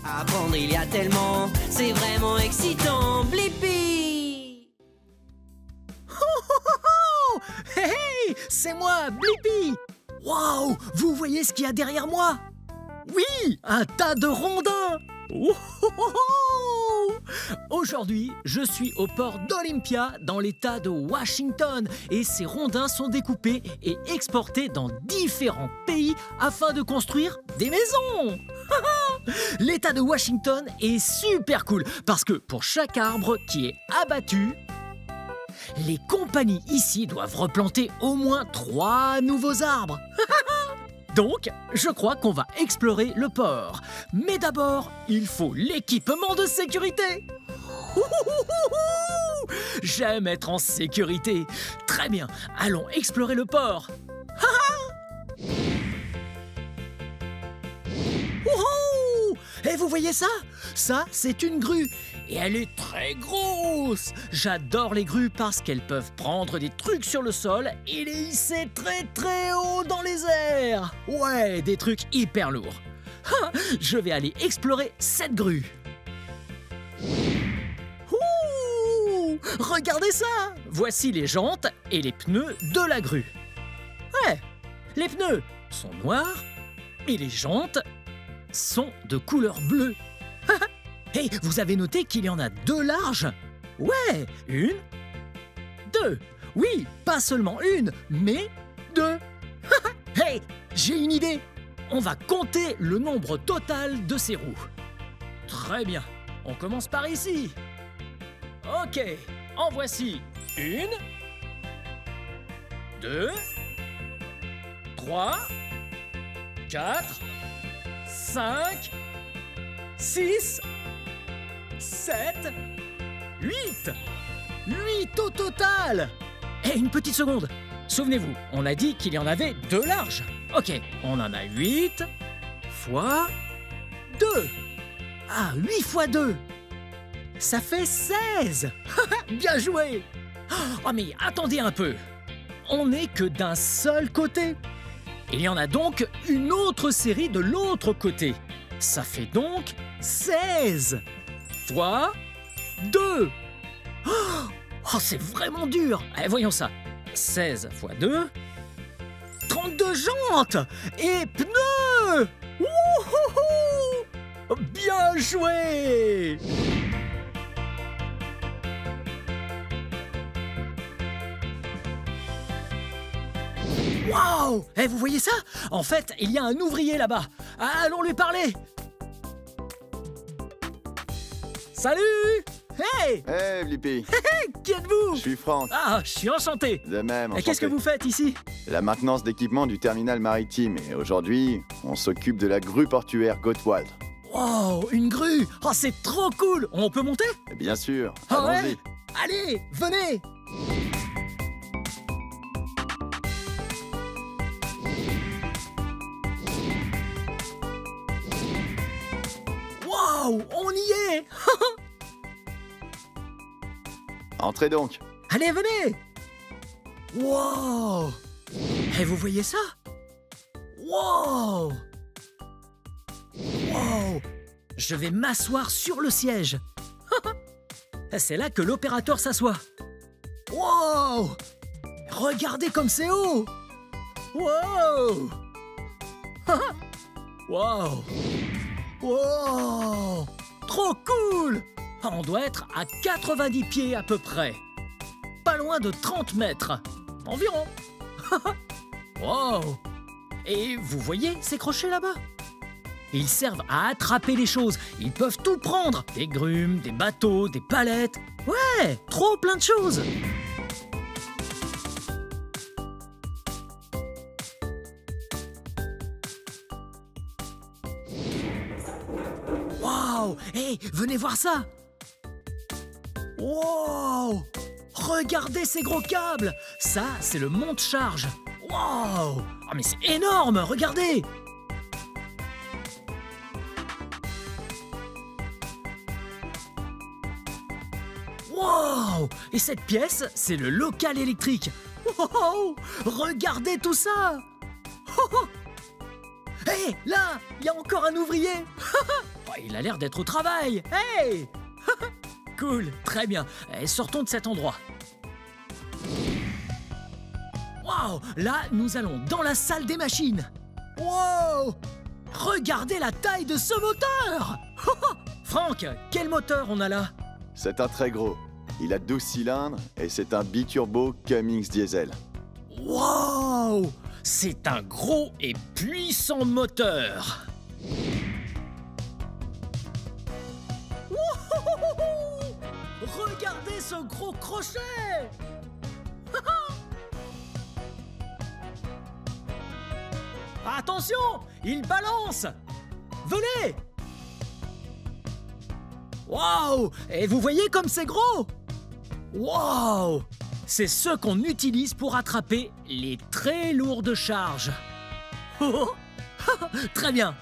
Apprendre, il y a tellement, c'est vraiment excitant. Blippi! Hey, hey, c'est moi, Blippi! Waouh, vous voyez ce qu'il y a derrière moi? Oui, un tas de rondins! Aujourd'hui, je suis au port d'Olympia dans l'État de Washington et ces rondins sont découpés et exportés dans différents pays afin de construire des maisons. L'État de Washington est super cool parce que pour chaque arbre qui est abattu, les compagnies ici doivent replanter au moins 3 nouveaux arbres. Donc, je crois qu'on va explorer le port. Mais d'abord, il faut l'équipement de sécurité. J'aime être en sécurité. Très bien, allons explorer le port. Et vous voyez ça? Ça, c'est une grue. Et elle est très grosse. J'adore les grues parce qu'elles peuvent prendre des trucs sur le sol et les hisser très très haut dans les airs. Ouais, des trucs hyper lourds. Je vais aller explorer cette grue. Ouh, regardez ça. Voici les jantes et les pneus de la grue. Ouais, les pneus sont noirs et les jantes sont de couleur bleue. Hey, vous avez noté qu'il y en a 2 larges? Ouais, 1, 2. Oui, pas seulement une, mais 2. Hey, j'ai une idée. On va compter le nombre total de ces roues. Très bien, on commence par ici. Ok, en voici 1, 2, 3, 4, 5, 6, 7, 8. 8 au total. Et une petite seconde. Souvenez-vous, on a dit qu'il y en avait 2 larges. Ok, on en a 8 fois 2. Ah, 8 fois 2. Ça fait 16. Bien joué. Oh, mais attendez un peu. On n'est que d'un seul côté. Il y en a donc une autre série de l'autre côté. Ça fait donc 16 fois 2. Oh, c'est vraiment dur. Allez, voyons ça. 16 fois 2. 32 jantes et pneus. Wouhouhou! Bien joué. Waouh! Eh, vous voyez ça? En fait, il y a un ouvrier là-bas. Allons lui parler. Salut! Hey! Hey, Blippi! Qui êtes-vous? Je suis Franck. Ah, je suis enchanté. De même, Et enchanté. qu'est-ce que vous faites ici? La maintenance d'équipement du terminal maritime. Et aujourd'hui, on s'occupe de la grue portuaire Gottwald. Wow, une grue! Oh, c'est trop cool! On peut monter? Bien sûr, Ah ouais? allons-y. Allez, venez! Wow, on y est! Entrez donc. Allez, venez! Wow! Et vous voyez ça? Wow! Wow! Je vais m'asseoir sur le siège. C'est là que l'opérateur s'assoit. Wow! Regardez comme c'est haut! Wow! Wow! Wow! Trop cool! On doit être à 90 pieds à peu près. Pas loin de 30 mètres. Environ. Wow! Et vous voyez ces crochets là-bas? Ils servent à attraper les choses. Ils peuvent tout prendre. Des grumes, des bateaux, des palettes. Ouais, trop plein de choses. Wow! Hey, venez voir ça! Wow! Regardez ces gros câbles! Ça, c'est le monte-charge. Wow! Oh, mais c'est énorme! Regardez! Wow! Et cette pièce, c'est le local électrique. Wow! Regardez tout ça! Hé, là, il y a encore un ouvrier. il a l'air d'être au travail. Hey! Cool, très bien. Sortons de cet endroit. Waouh! Là, nous allons dans la salle des machines. Wow! Regardez la taille de ce moteur! Franck, quel moteur on a là? C'est un très gros. Il a 12 cylindres et c'est un biturbo Cummins diesel. Wow! C'est un gros et puissant moteur. Wouhouhouhou! Regardez ce gros crochet! Attention! Il balance! Venez! Waouh! Et vous voyez comme c'est gros! Waouh! C'est ce qu'on utilise pour attraper les très lourdes charges. Oh, oh. Très bien!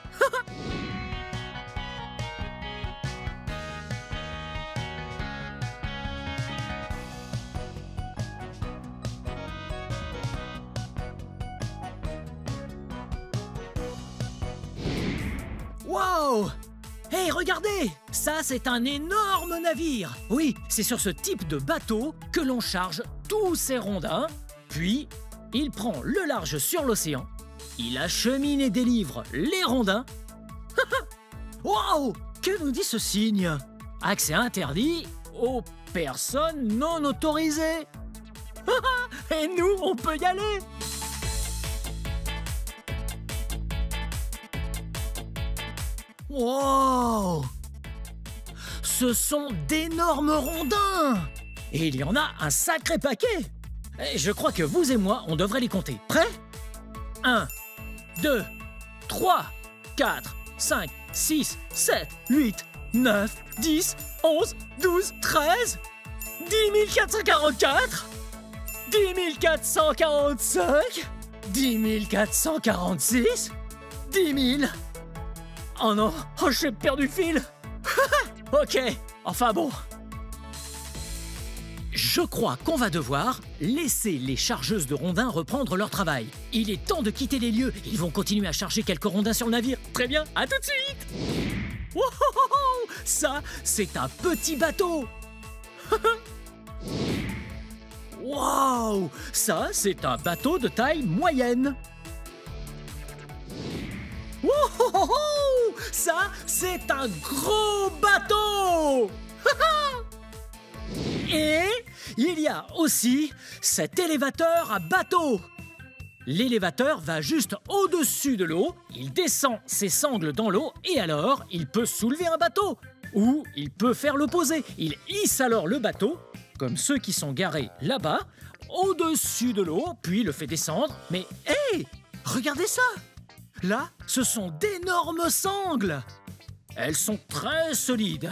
Wow! Hey, regardez! Ça, c'est un énorme navire! Oui, c'est sur ce type de bateau que l'on charge tous ces rondins, puis il prend le large sur l'océan, il achemine et délivre les rondins. Wow! Que nous dit ce signe? Accès interdit aux personnes non autorisées. Et nous, on peut y aller! Wow! Ce sont d'énormes rondins! Et il y en a un sacré paquet! Et je crois que vous et moi, on devrait les compter. Prêts? 1, 2, 3, 4, 5, 6, 7, 8, 9, 10, 11, 12, 13, 10 444, 10 445, 10 446, 10 000... Oh non, oh, j'ai perdu le fil. Ok, enfin bon. Je crois qu'on va devoir laisser les chargeuses de rondins reprendre leur travail. Il est temps de quitter les lieux. Ils vont continuer à charger quelques rondins sur le navire. Très bien, à tout de suite. Wow, ça, c'est un petit bateau. Wow, ça, c'est un bateau de taille moyenne. Wow, ça, c'est un gros bateau! Et il y a aussi cet élévateur à bateau. L'élévateur va juste au-dessus de l'eau, il descend ses sangles dans l'eau et alors il peut soulever un bateau. Ou il peut faire l'opposé, il hisse alors le bateau, comme ceux qui sont garés là-bas, au-dessus de l'eau, puis le fait descendre. Mais hé, regardez ça! Là, ce sont d'énormes sangles. Elles sont très solides.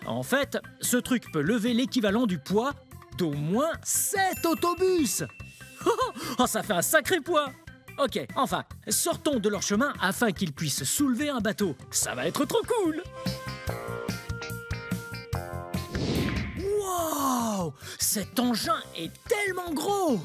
En fait, ce truc peut lever l'équivalent du poids d'au moins 7 autobus. Oh, ça fait un sacré poids. Ok, enfin, sortons de leur chemin afin qu'ils puissent soulever un bateau. Ça va être trop cool. Wow! Cet engin est tellement gros.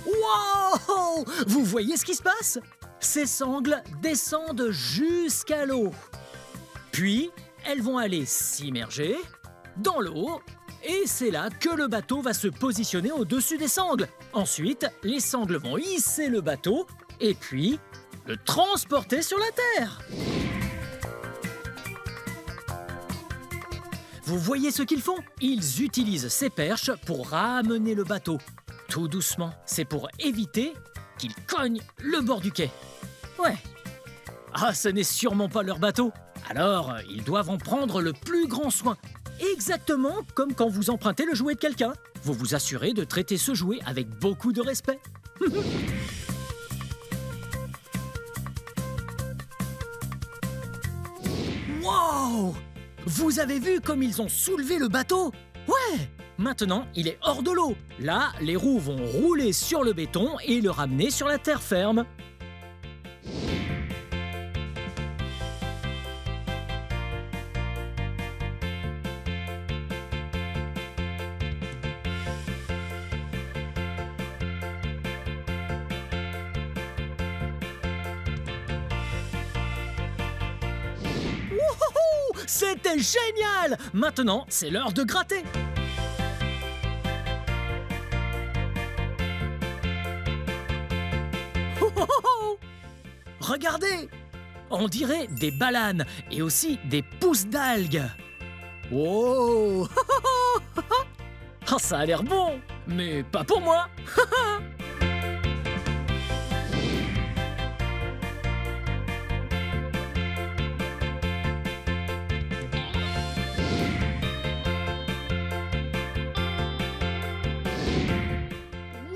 Wow! Vous voyez ce qui se passe? Ces sangles descendent jusqu'à l'eau. Puis, elles vont aller s'immerger dans l'eau et c'est là que le bateau va se positionner au-dessus des sangles. Ensuite, les sangles vont hisser le bateau et puis le transporter sur la terre. Vous voyez ce qu'ils font? Ils utilisent ces perches pour ramener le bateau. Tout doucement, c'est pour éviter qu'il cogne le bord du quai. Ouais. Ah, ce n'est sûrement pas leur bateau. Alors, ils doivent en prendre le plus grand soin. Exactement comme quand vous empruntez le jouet de quelqu'un. Vous vous assurez de traiter ce jouet avec beaucoup de respect. Wow! Vous avez vu comme ils ont soulevé le bateau? Ouais! Maintenant, il est hors de l'eau. Là, les roues vont rouler sur le béton et le ramener sur la terre ferme. C'était génial! Maintenant, c'est l'heure de gratter. Oh, oh, oh! Regardez! On dirait des bananes et aussi des pousses d'algues. Wow! Oh, ça a l'air bon, mais pas pour moi.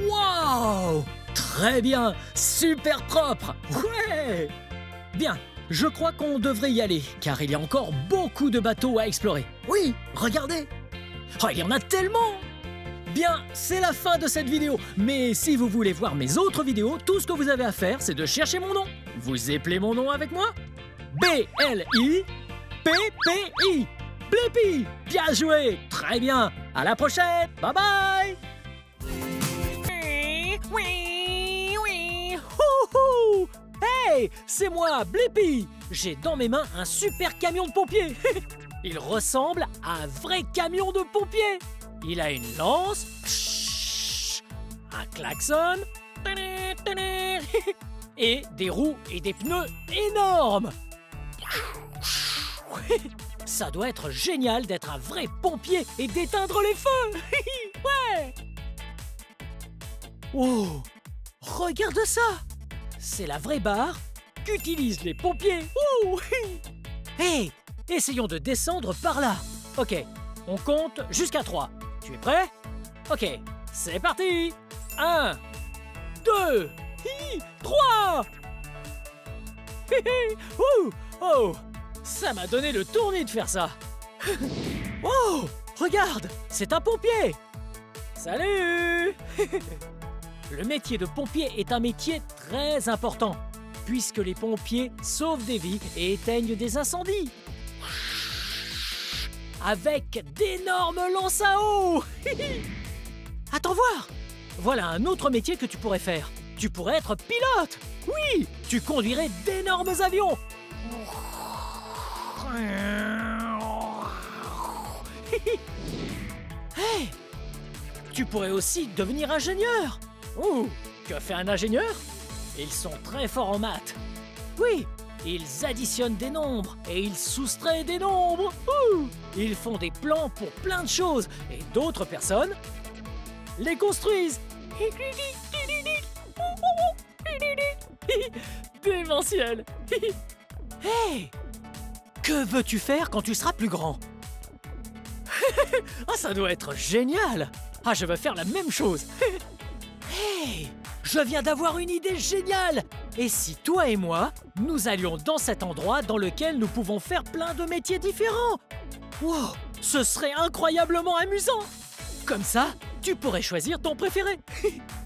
Wow! Très bien, super propre. Ouais! Bien, je crois qu'on devrait y aller, car il y a encore beaucoup de bateaux à explorer. Oui, regardez! Oh, il y en a tellement! Bien, c'est la fin de cette vidéo, mais si vous voulez voir mes autres vidéos, tout ce que vous avez à faire, c'est de chercher mon nom. Vous appelez mon nom avec moi? B-L-I-P-P-I. Blippi! Bien joué! Très bien! À la prochaine! Bye bye! Houhou! Hey! C'est moi, Blippi! J'ai dans mes mains un super camion de pompiers! Il ressemble à un vrai camion de pompiers! Il a une lance, un klaxon, et des roues et des pneus énormes! Ça doit être génial d'être un vrai pompier et d'éteindre les feux! Ouais! Oh! Regarde ça! C'est la vraie barre qu'utilisent les pompiers! Ouh! Hey! Essayons de descendre par là! Ok, on compte jusqu'à 3. Tu es prêt? Ok, c'est parti! 1, 2, 3! Ouh! Oh! Ça m'a donné le tournis de faire ça! Oh! Regarde! C'est un pompier! Salut! Le métier de pompier est un métier très important, puisque les pompiers sauvent des vies et éteignent des incendies. Avec d'énormes lances à eau! Attends voir! Voilà un autre métier que tu pourrais faire. Tu pourrais être pilote! Oui! Tu conduirais d'énormes avions! Hey! Tu pourrais aussi devenir ingénieur! Ouh! Que fait un ingénieur? Ils sont très forts en maths. Oui! Ils additionnent des nombres et ils soustraient des nombres. Ouh! Ils font des plans pour plein de choses et d'autres personnes les construisent. Démentiel. Hey! Que veux-tu faire quand tu seras plus grand? Ah, ça doit être génial! Ah, je veux faire la même chose. Hey! Je viens d'avoir une idée géniale! Et si toi et moi, nous allions dans cet endroit dans lequel nous pouvons faire plein de métiers différents? Wow! Ce serait incroyablement amusant! Comme ça, tu pourrais choisir ton préféré.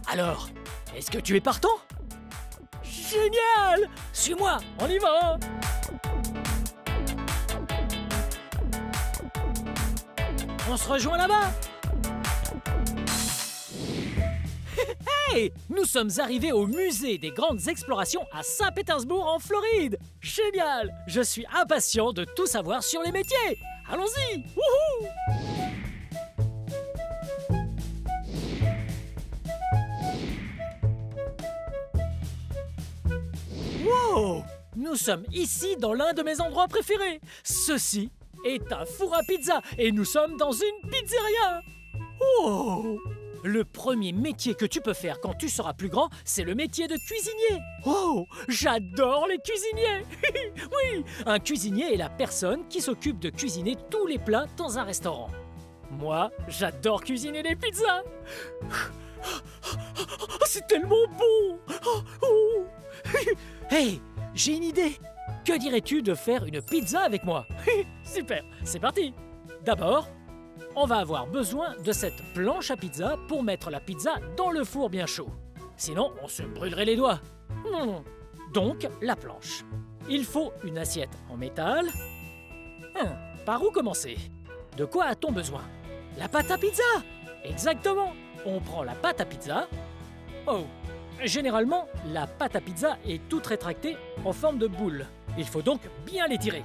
Alors, est-ce que tu es partant? Génial! Suis-moi, on y va! On se rejoint là-bas! Hey! Nous sommes arrivés au musée des grandes explorations à Saint-Pétersbourg en Floride! Génial! Je suis impatient de tout savoir sur les métiers! Allons-y! Wouhou! Wow! Nous sommes ici dans l'un de mes endroits préférés! Ceci est un four à pizza et nous sommes dans une pizzeria! Oh! Le premier métier que tu peux faire quand tu seras plus grand, c'est le métier de cuisinier. Oh, j'adore les cuisiniers. Oui, un cuisinier est la personne qui s'occupe de cuisiner tous les plats dans un restaurant. Moi, j'adore cuisiner les pizzas. C'est tellement bon. Hey, j'ai une idée. Que dirais-tu de faire une pizza avec moi? Super, c'est parti. D'abord, on va avoir besoin de cette planche à pizza pour mettre la pizza dans le four bien chaud. Sinon, on se brûlerait les doigts. Donc, la planche. Il faut une assiette en métal. Par où commencer? De quoi a-t-on besoin? La pâte à pizza! Exactement! On prend la pâte à pizza. Oh! Généralement, la pâte à pizza est toute rétractée en forme de boule. Il faut donc bien l'étirer.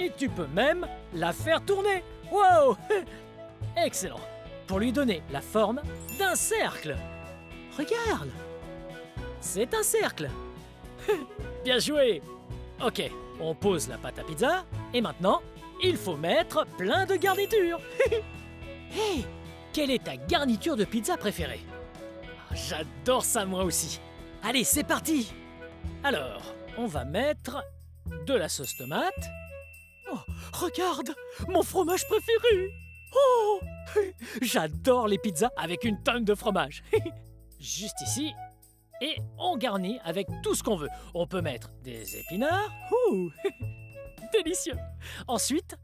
Et tu peux même la faire tourner. Wow! Excellent. Pour lui donner la forme d'un cercle. Regarde! C'est un cercle. Bien joué! Ok, on pose la pâte à pizza et maintenant, il faut mettre plein de garnitures. Hey! Quelle est ta garniture de pizza préférée? J'adore ça moi aussi. Allez, c'est parti! Alors, on va mettre de la sauce tomate. Oh, regarde! Mon fromage préféré! Oh! J'adore les pizzas avec une tonne de fromage. Juste ici. Et on garnit avec tout ce qu'on veut. On peut mettre des épinards. Ouh! Délicieux! Ensuite,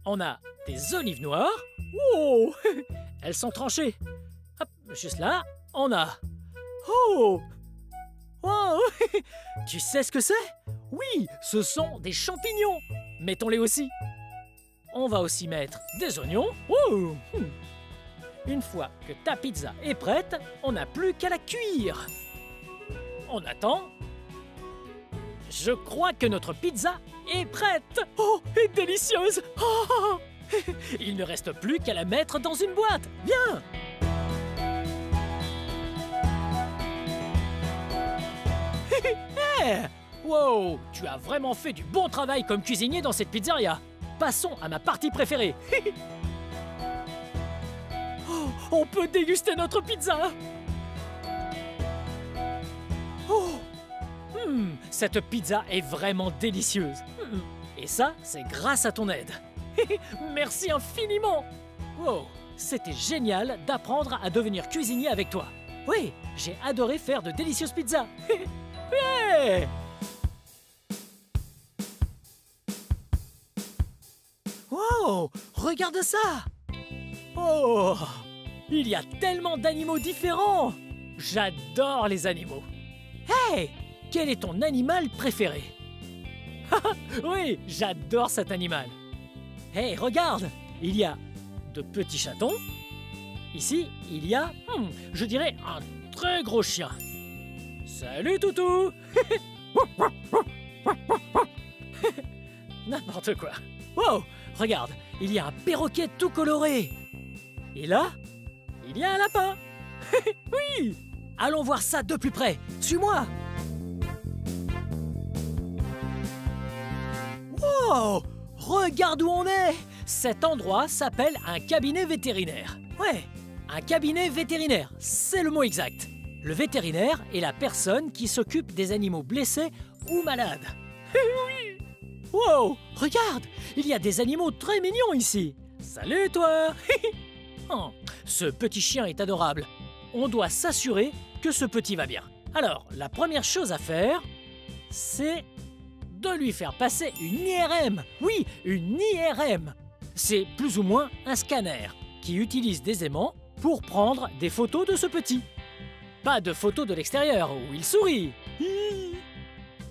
on a des olives noires. Oh! Elles sont tranchées. Hop, juste là, on a... Oh! Wow! Tu sais ce que c'est? Oui, ce sont des champignons. Mettons-les aussi. On va aussi mettre des oignons. Oh! Une fois que ta pizza est prête, on n'a plus qu'à la cuire. On attend. Je crois que notre pizza est prête. Oh, et délicieuse. Oh! Il ne reste plus qu'à la mettre dans une boîte. Bien! Hey! Wow! Tu as vraiment fait du bon travail comme cuisinier dans cette pizzeria. Passons à ma partie préférée. Oh, on peut déguster notre pizza. Oh! Cette pizza est vraiment délicieuse. Et ça, c'est grâce à ton aide. Merci infiniment. Wow, c'était génial d'apprendre à devenir cuisinier avec toi. Oui, j'ai adoré faire de délicieuses pizzas. Ouais! Wow, regarde ça. Oh, il y a tellement d'animaux différents. J'adore les animaux. Hey, quel est ton animal préféré? Oui, j'adore cet animal. Hey, regarde, il y a de petits chatons. Ici, il y a, je dirais, un très gros chien. Salut, toutou. N'importe quoi. Wow, regarde, il y a un perroquet tout coloré. Et là, il y a un lapin. Oui, allons voir ça de plus près. Suis-moi. Wow, regarde où on est. Cet endroit s'appelle un cabinet vétérinaire. Ouais, un cabinet vétérinaire, c'est le mot exact. Le vétérinaire est la personne qui s'occupe des animaux blessés ou malades. Oui. Wow, regarde, il y a des animaux très mignons ici. Salut toi. Oh, ce petit chien est adorable. On doit s'assurer que ce petit va bien. Alors, la première chose à faire, c'est de lui faire passer une IRM. Oui, une IRM. C'est plus ou moins un scanner qui utilise des aimants pour prendre des photos de ce petit. Pas de photos de l'extérieur où il sourit.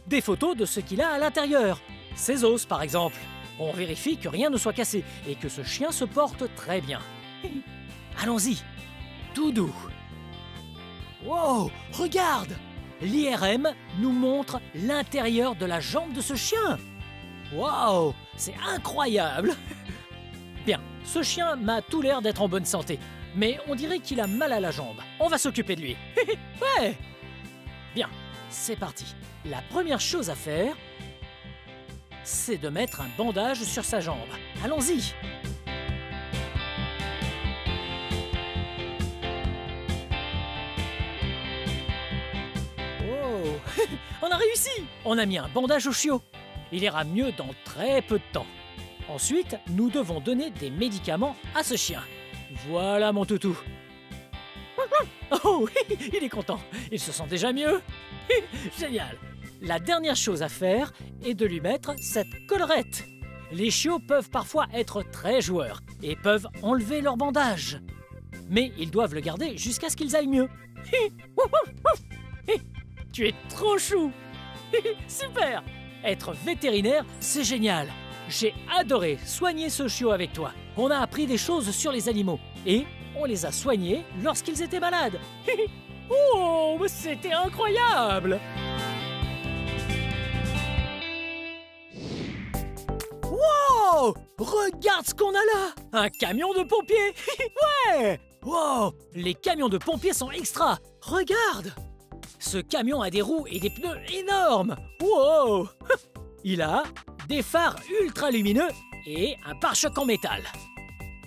Des photos de ce qu'il a à l'intérieur. Ses os, par exemple. On vérifie que rien ne soit cassé et que ce chien se porte très bien. Allons-y, tout doux. Wow, regarde! L'IRM nous montre l'intérieur de la jambe de ce chien. Wow, c'est incroyable! Bien, ce chien m'a tout l'air d'être en bonne santé, mais on dirait qu'il a mal à la jambe. On va s'occuper de lui. Ouais! Bien, c'est parti. La première chose à faire, c'est de mettre un bandage sur sa jambe. Allons-y! On a réussi! On a mis un bandage au chiot. Il ira mieux dans très peu de temps. Ensuite, nous devons donner des médicaments à ce chien. Voilà mon toutou. Oh, il est content. Il se sent déjà mieux. Génial. La dernière chose à faire est de lui mettre cette collerette. Les chiots peuvent parfois être très joueurs et peuvent enlever leur bandage. Mais ils doivent le garder jusqu'à ce qu'ils aillent mieux. Tu es trop chou. Super. Être vétérinaire, c'est génial. J'ai adoré soigner ce chiot avec toi. On a appris des choses sur les animaux et on les a soignés lorsqu'ils étaient malades. Oh, c'était incroyable. Wow! Wow! Regarde ce qu'on a là! Un camion de pompiers! Ouais! Wow! Les camions de pompiers sont extra! Regarde! Ce camion a des roues et des pneus énormes! Wow! Il a des phares ultra lumineux et un pare-choc en métal.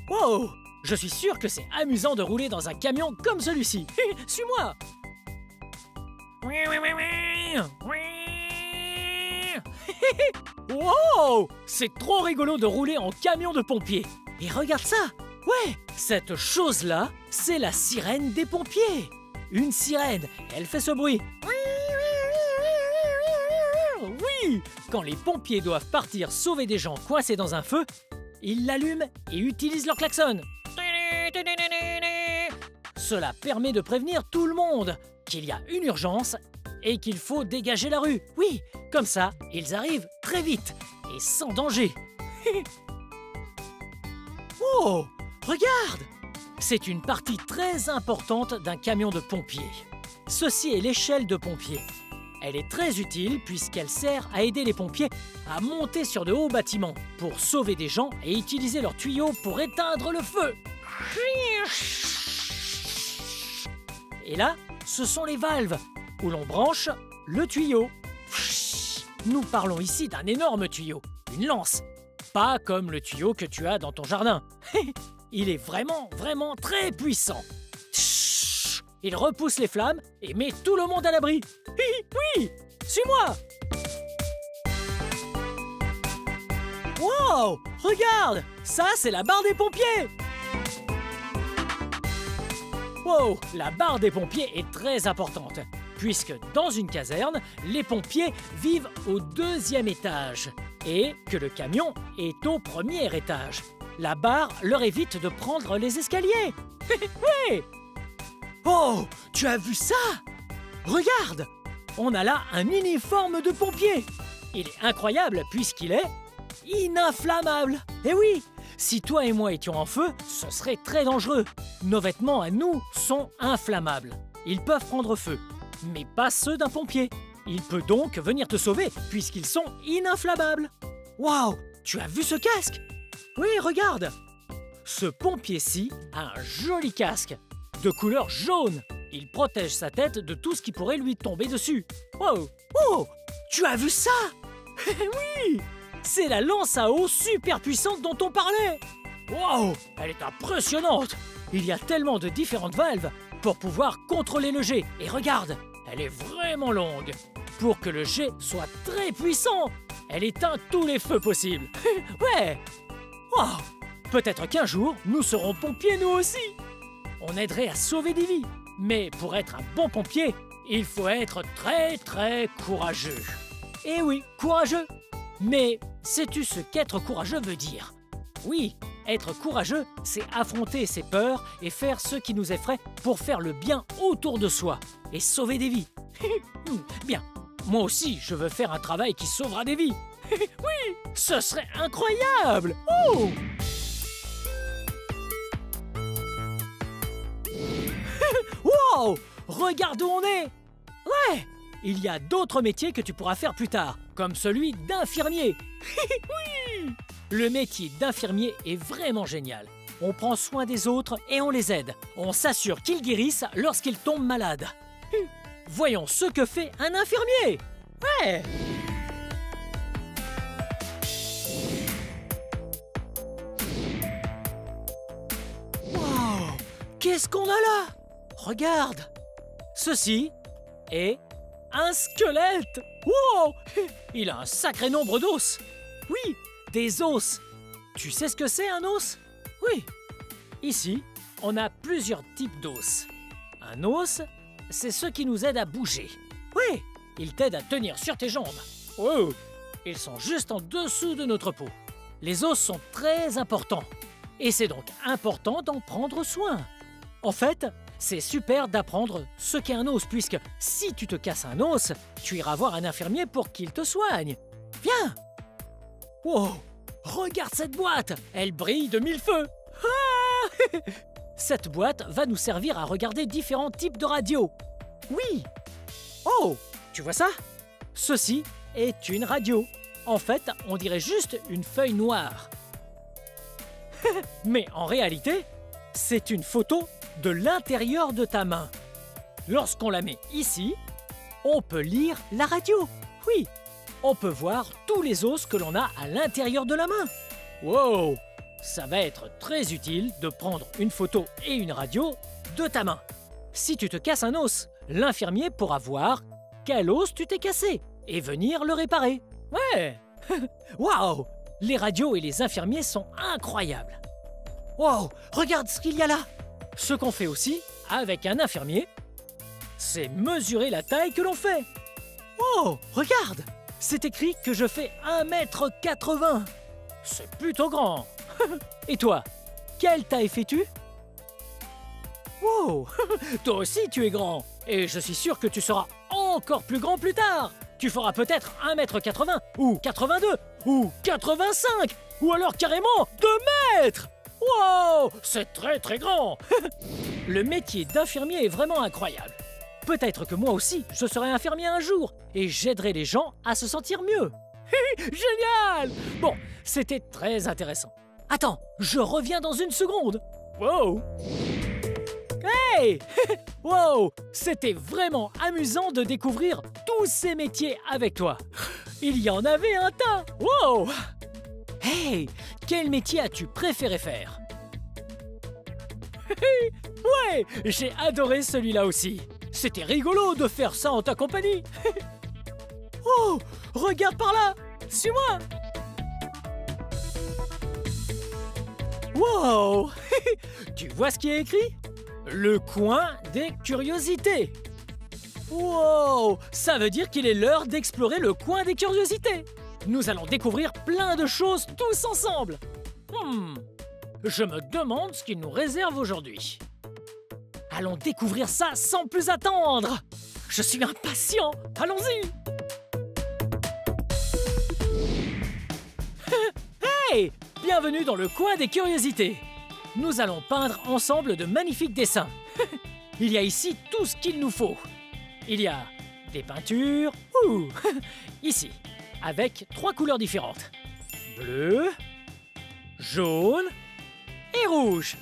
Wow! Je suis sûr que c'est amusant de rouler dans un camion comme celui-ci. Suis-moi! Wow! C'est trop rigolo de rouler en camion de pompiers. Et regarde ça! Ouais! Cette chose-là, c'est la sirène des pompiers. Une sirène, elle fait ce bruit. Oui! Quand les pompiers doivent partir sauver des gens coincés dans un feu, ils l'allument et utilisent leur klaxon. Cela permet de prévenir tout le monde qu'il y a une urgence et qu'il faut dégager la rue. Oui, comme ça, ils arrivent très vite et sans danger. Oh, regarde! C'est une partie très importante d'un camion de pompiers. Ceci est l'échelle de pompier. Elle est très utile puisqu'elle sert à aider les pompiers à monter sur de hauts bâtiments pour sauver des gens et utiliser leurs tuyaux pour éteindre le feu. Et là, ce sont les valves où l'on branche le tuyau. Nous parlons ici d'un énorme tuyau, une lance, pas comme le tuyau que tu as dans ton jardin. Il est vraiment très puissant. Il repousse les flammes et met tout le monde à l'abri. Oui, suis-moi. Wow, regarde, ça c'est la barre des pompiers. Wow, la barre des pompiers est très importante, puisque dans une caserne, les pompiers vivent au 2e étage et que le camion est au 1er étage. La barre leur évite de prendre les escaliers. Oui! Oh, tu as vu ça? Regarde! On a là un uniforme de pompier. Il est incroyable puisqu'il est ininflammable. Eh oui! Si toi et moi étions en feu, ce serait très dangereux. Nos vêtements à nous sont inflammables. Ils peuvent prendre feu, mais pas ceux d'un pompier. Il peut donc venir te sauver puisqu'ils sont ininflammables. Waouh! Tu as vu ce casque? Oui, regarde! Ce pompier-ci a un joli casque de couleur jaune. Il protège sa tête de tout ce qui pourrait lui tomber dessus. Wow! Oh! Tu as vu ça? Oui! C'est la lance à eau super puissante dont on parlait. Wow! Elle est impressionnante. Il y a tellement de différentes valves pour pouvoir contrôler le jet. Et regarde, elle est vraiment longue. Pour que le jet soit très puissant, elle éteint tous les feux possibles. Ouais! Wow! Peut-être qu'un jour, nous serons pompiers nous aussi. On aiderait à sauver des vies. Mais pour être un bon pompier, il faut être très courageux. Eh oui, courageux. Mais sais-tu ce qu'être courageux veut dire? Oui, être courageux, c'est affronter ses peurs et faire ce qui nous effraie pour faire le bien autour de soi et sauver des vies. Bien, moi aussi, je veux faire un travail qui sauvera des vies. Oui, ce serait incroyable. Oh! Wow! Regarde où on est! Ouais! Il y a d'autres métiers que tu pourras faire plus tard, comme celui d'infirmier. Oui! Le métier d'infirmier est vraiment génial. On prend soin des autres et on les aide. On s'assure qu'ils guérissent lorsqu'ils tombent malades. Voyons ce que fait un infirmier. Ouais! Wow! Qu'est-ce qu'on a là? Regarde! Ceci est un squelette! Wow! Il a un sacré nombre d'os! Oui, des os! Tu sais ce que c'est un os? Oui. Ici, on a plusieurs types d'os. Un os, c'est ce qui nous aide à bouger. Oui, il t'aide à tenir sur tes jambes. Oh! Ils sont juste en dessous de notre peau. Les os sont très importants. Et c'est donc important d'en prendre soin. En fait, c'est super d'apprendre ce qu'est un os, puisque si tu te casses un os, tu iras voir un infirmier pour qu'il te soigne. Viens! Wow! Regarde cette boîte! Elle brille de mille feux! Ah! Cette boîte va nous servir à regarder différents types de radios. Oui! Oh! Tu vois ça? Ceci est une radio. En fait, on dirait juste une feuille noire. Mais en réalité, c'est une photo de l'intérieur de ta main. Lorsqu'on la met ici, on peut lire la radio. Oui, on peut voir tous les os que l'on a à l'intérieur de la main. Wow! Ça va être très utile de prendre une photo et une radio de ta main. Si tu te casses un os, l'infirmier pourra voir quel os tu t'es cassé et venir le réparer. Ouais! Waouh! Les radios et les infirmiers sont incroyables. Wow! Regarde ce qu'il y a là! Ce qu'on fait aussi avec un infirmier, c'est mesurer la taille que l'on fait. Oh! Regarde! C'est écrit que je fais 1,80 m. C'est plutôt grand. Et toi, quelle taille fais-tu? Wow! Toi aussi tu es grand. Et je suis sûr que tu seras encore plus grand plus tard. Tu feras peut-être 1,80 m, ou 82, ou 85, ou alors carrément 2 mètres. Wow! C'est très très grand. Le métier d'infirmier est vraiment incroyable. Peut-être que moi aussi, je serai infirmier un jour et j'aiderai les gens à se sentir mieux. Génial! Bon, c'était très intéressant. Attends, je reviens dans une seconde. Wow! Hey! Wow! C'était vraiment amusant de découvrir tous ces métiers avec toi. Il y en avait un tas. Wow! Hey! Quel métier as-tu préféré faire? Ouais! J'ai adoré celui-là aussi. C'était rigolo de faire ça en ta compagnie. Oh! Regarde par là! Suis-moi! Wow! Tu vois ce qui est écrit? Le coin des curiosités. Wow! Ça veut dire qu'il est l'heure d'explorer le coin des curiosités. Nous allons découvrir plein de choses tous ensemble. Je me demande ce qu'il nous réserve aujourd'hui. Allons découvrir ça sans plus attendre. Je suis impatient. Allons-y. Hey! Bienvenue dans le coin des curiosités. Nous allons peindre ensemble de magnifiques dessins. Il y a ici tout ce qu'il nous faut. Il y a des peintures, ici, avec 3 couleurs différentes. Bleu, jaune et rouge.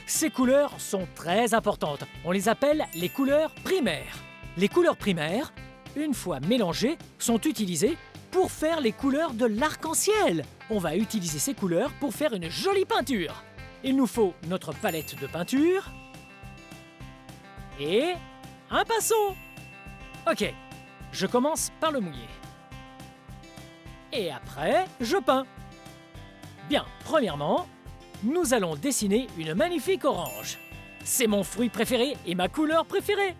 Ces couleurs sont très importantes. On les appelle les couleurs primaires. Les couleurs primaires, une fois mélangées, sont utilisées pour faire les couleurs de l'arc-en-ciel. On va utiliser ces couleurs pour faire une jolie peinture. Il nous faut notre palette de peinture et un pinceau. Ok, je commence par le mouiller. Et après, je peins. Bien, premièrement, nous allons dessiner une magnifique orange. C'est mon fruit préféré et ma couleur préférée.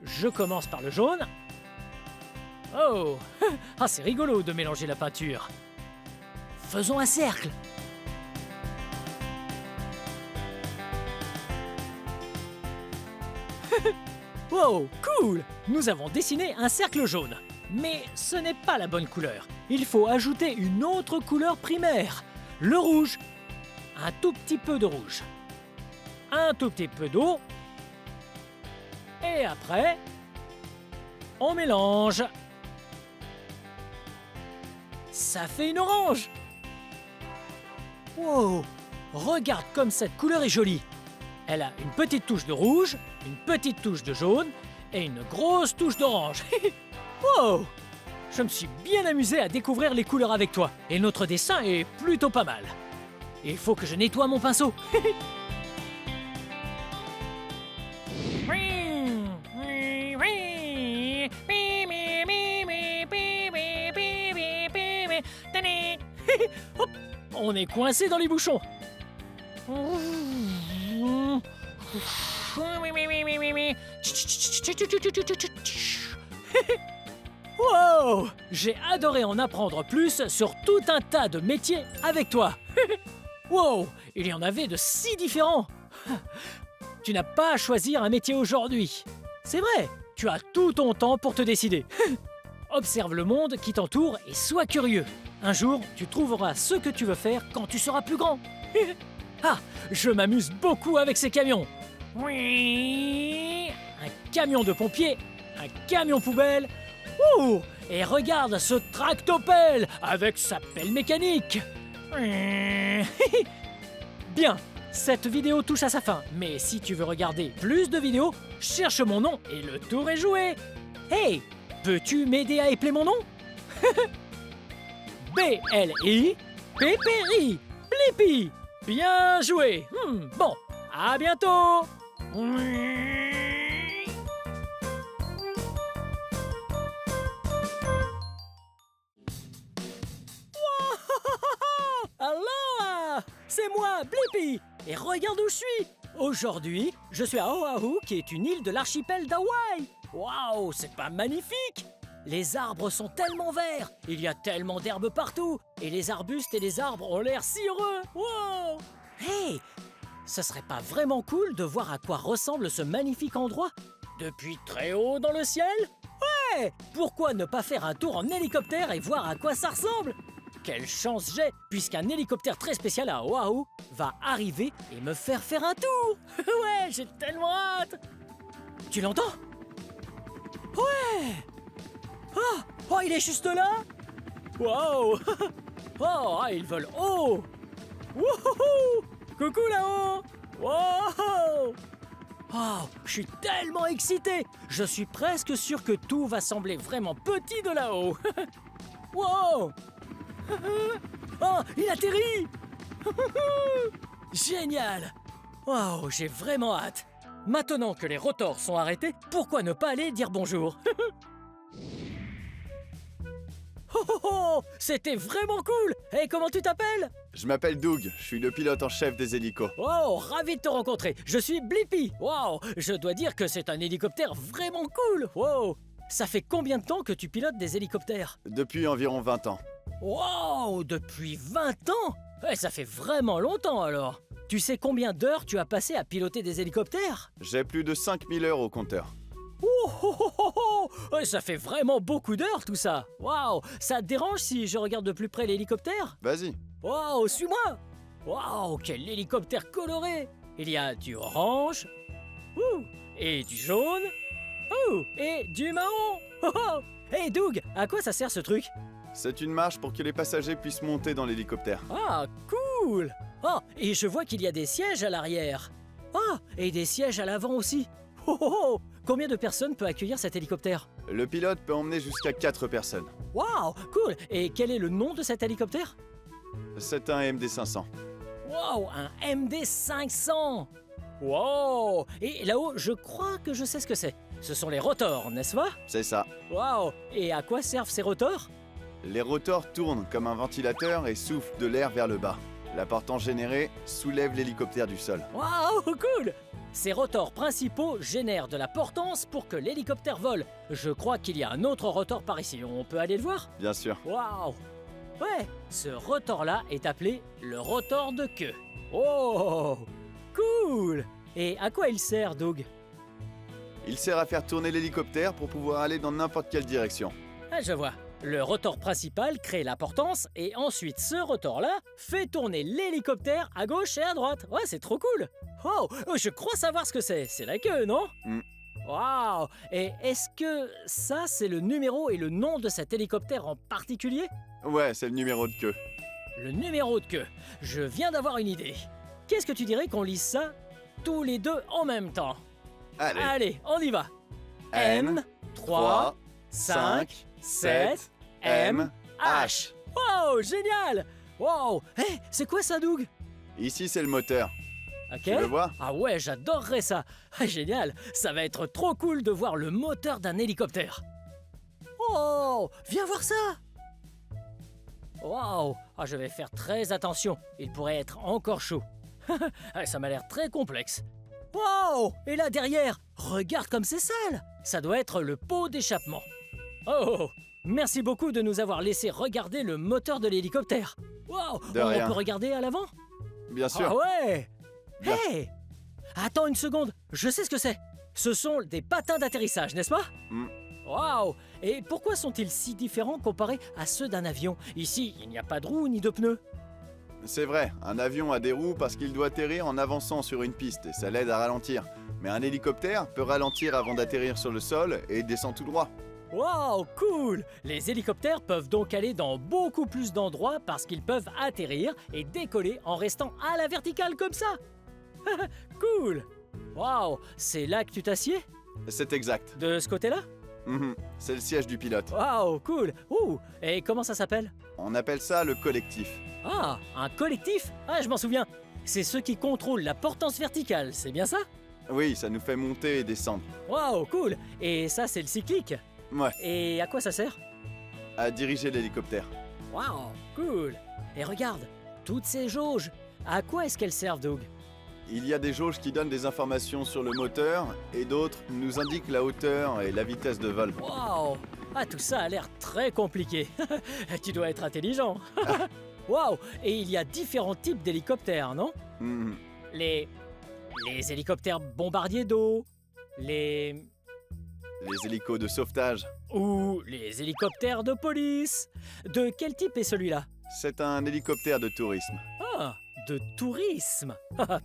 Je commence par le jaune. Oh, ah, c'est rigolo de mélanger la peinture. Faisons un cercle. Wow, cool! Nous avons dessiné un cercle jaune. Mais ce n'est pas la bonne couleur. Il faut ajouter une autre couleur primaire, le rouge. Un tout petit peu de rouge. Un tout petit peu d'eau. Et après, on mélange. Ça fait une orange. Wow! Regarde comme cette couleur est jolie. Elle a une petite touche de rouge, une petite touche de jaune et une grosse touche d'orange. Wow! Je me suis bien amusé à découvrir les couleurs avec toi et notre dessin est plutôt pas mal. Il faut que je nettoie mon pinceau. Hop, on est coincé dans les bouchons. Wow! J'ai adoré en apprendre plus sur tout un tas de métiers avec toi. Wow! Il y en avait de si différents. Tu n'as pas à choisir un métier aujourd'hui. C'est vrai, tu as tout ton temps pour te décider. Observe le monde qui t'entoure et sois curieux. Un jour, tu trouveras ce que tu veux faire quand tu seras plus grand. Ah, je m'amuse beaucoup avec ces camions. Oui, un camion de pompier, un camion poubelle. Ouh, et regarde ce tractopelle avec sa pelle mécanique. Bien, cette vidéo touche à sa fin, mais si tu veux regarder plus de vidéos, cherche mon nom et le tour est joué. Hey, peux-tu m'aider à épeler mon nom? B-L-I-P-P-I, Blippi. Bien joué. Bon, à bientôt. Aloha! C'est moi, Blippi! Et regarde où je suis! Aujourd'hui, je suis à Oahu, qui est une île de l'archipel d'Hawaï! Waouh, c'est pas magnifique? Les arbres sont tellement verts, il y a tellement d'herbes partout, et les arbustes et les arbres ont l'air si heureux! Wow! Hey! Ce serait pas vraiment cool de voir à quoi ressemble ce magnifique endroit? Depuis très haut dans le ciel? Ouais! Pourquoi ne pas faire un tour en hélicoptère et voir à quoi ça ressemble? Quelle chance j'ai, puisqu'un hélicoptère très spécial à Oahu va arriver et me faire faire un tour. Ouais, j'ai tellement hâte. Tu l'entends? Ouais. Oh, il est juste là. Wow. Oh, il vole haut. Wouhou. Coucou là-haut. Wow. Oh, je suis tellement excité. Je suis presque sûr que tout va sembler vraiment petit de là-haut. Wow. Oh, il atterrit! Génial! Wow, j'ai vraiment hâte. Maintenant que les rotors sont arrêtés, pourquoi ne pas aller dire bonjour? C'était vraiment cool! Et comment tu t'appelles? Je m'appelle Doug, je suis le pilote en chef des hélicos. Oh, ravi de te rencontrer. Je suis Blippi. Wow, je dois dire que c'est un hélicoptère vraiment cool. Wow, ça fait combien de temps que tu pilotes des hélicoptères? Depuis environ 20 ans. Wow, depuis 20 ans? Ouais, ça fait vraiment longtemps alors. Tu sais combien d'heures tu as passé à piloter des hélicoptères? J'ai plus de 5000 heures au compteur. Ouais, ça fait vraiment beaucoup d'heures tout ça. Wow, ça te dérange si je regarde de plus près l'hélicoptère? Vas-y. Wow, suis-moi. Wow, quel hélicoptère coloré. Il y a du orange, et du jaune, et du marron. Hey Doug, à quoi ça sert ce truc? C'est une marche pour que les passagers puissent monter dans l'hélicoptère. Ah, cool! Oh, et je vois qu'il y a des sièges à l'arrière. Ah, et des sièges à l'avant aussi. Combien de personnes peut accueillir cet hélicoptère? Le pilote peut emmener jusqu'à 4 personnes. Wow, cool! Et quel est le nom de cet hélicoptère? C'est un MD-500. Wow, un MD-500! Wow! Et là-haut, je crois que je sais ce que c'est. Ce sont les rotors, n'est-ce pas? C'est ça. Wow! Et à quoi servent ces rotors? Les rotors tournent comme un ventilateur et soufflent de l'air vers le bas. La portance générée soulève l'hélicoptère du sol. Wow, cool! Ces rotors principaux génèrent de la portance pour que l'hélicoptère vole. Je crois qu'il y a un autre rotor par ici. On peut aller le voir? Bien sûr. Wow! Ouais, ce rotor-là est appelé le rotor de queue. Oh! Cool! Et à quoi il sert, Doug? Il sert à faire tourner l'hélicoptère pour pouvoir aller dans n'importe quelle direction. Ah, je vois. Le rotor principal crée la portance et ensuite ce rotor-là fait tourner l'hélicoptère à gauche et à droite. Ouais, c'est trop cool. Oh, je crois savoir ce que c'est. C'est la queue, non? Waouh! Et est-ce que ça, c'est le numéro et le nom de cet hélicoptère en particulier? Ouais, c'est le numéro de queue. Le numéro de queue. Je viens d'avoir une idée. Qu'est-ce que tu dirais qu'on lise ça tous les deux en même temps? Allez, on y va. M, 3, 5, 7, M, H. Wow, génial! Wow! Hé, c'est quoi ça, Doug? Ici, c'est le moteur. Ok. Tu le vois? Ah ouais, j'adorerais ça. Ah, génial, ça va être trop cool de voir le moteur d'un hélicoptère. Oh, viens voir ça. Wow, ah, je vais faire très attention. Il pourrait être encore chaud. Ah, ça m'a l'air très complexe. Wow, et là derrière, regarde comme c'est sale. Ça doit être le pot d'échappement. Oh, merci beaucoup de nous avoir laissé regarder le moteur de l'hélicoptère. Wow, De rien. On peut regarder à l'avant? Bien sûr. Ah ouais! Bien. Hey! Attends une seconde, je sais ce que c'est. Ce sont des patins d'atterrissage, n'est-ce pas? Waouh! Et pourquoi sont-ils si différents comparés à ceux d'un avion? Ici, il n'y a pas de roues ni de pneus. C'est vrai, un avion a des roues parce qu'il doit atterrir en avançant sur une piste et ça l'aide à ralentir. Mais un hélicoptère peut ralentir avant d'atterrir sur le sol et descend tout droit. Wow, cool! Les hélicoptères peuvent donc aller dans beaucoup plus d'endroits parce qu'ils peuvent atterrir et décoller en restant à la verticale comme ça. Cool! Wow, c'est là que tu t'assieds? C'est exact. De ce côté-là? C'est le siège du pilote. Wow, cool! Ouh, et comment ça s'appelle? On appelle ça le collectif. Ah, un collectif? Ah, je m'en souviens. C'est ceux qui contrôlent la portance verticale, c'est bien ça? Oui, ça nous fait monter et descendre. Wow, cool! Et ça, c'est le cyclique? Ouais, Et à quoi ça sert? à diriger l'hélicoptère. Wow, cool! Et regarde, toutes ces jauges, à quoi est-ce qu'elles servent, Doug? Il y a des jauges qui donnent des informations sur le moteur et d'autres nous indiquent la hauteur et la vitesse de vol. Wow! Ah, tout ça a l'air très compliqué. Tu dois être intelligent. Wow! Et il y a différents types d'hélicoptères, non? Mhm. Les hélicoptères bombardiers d'eau, les Les hélicos de sauvetage. ou les hélicoptères de police. De quel type est celui-là? C'est un hélicoptère de tourisme. Ah, de tourisme.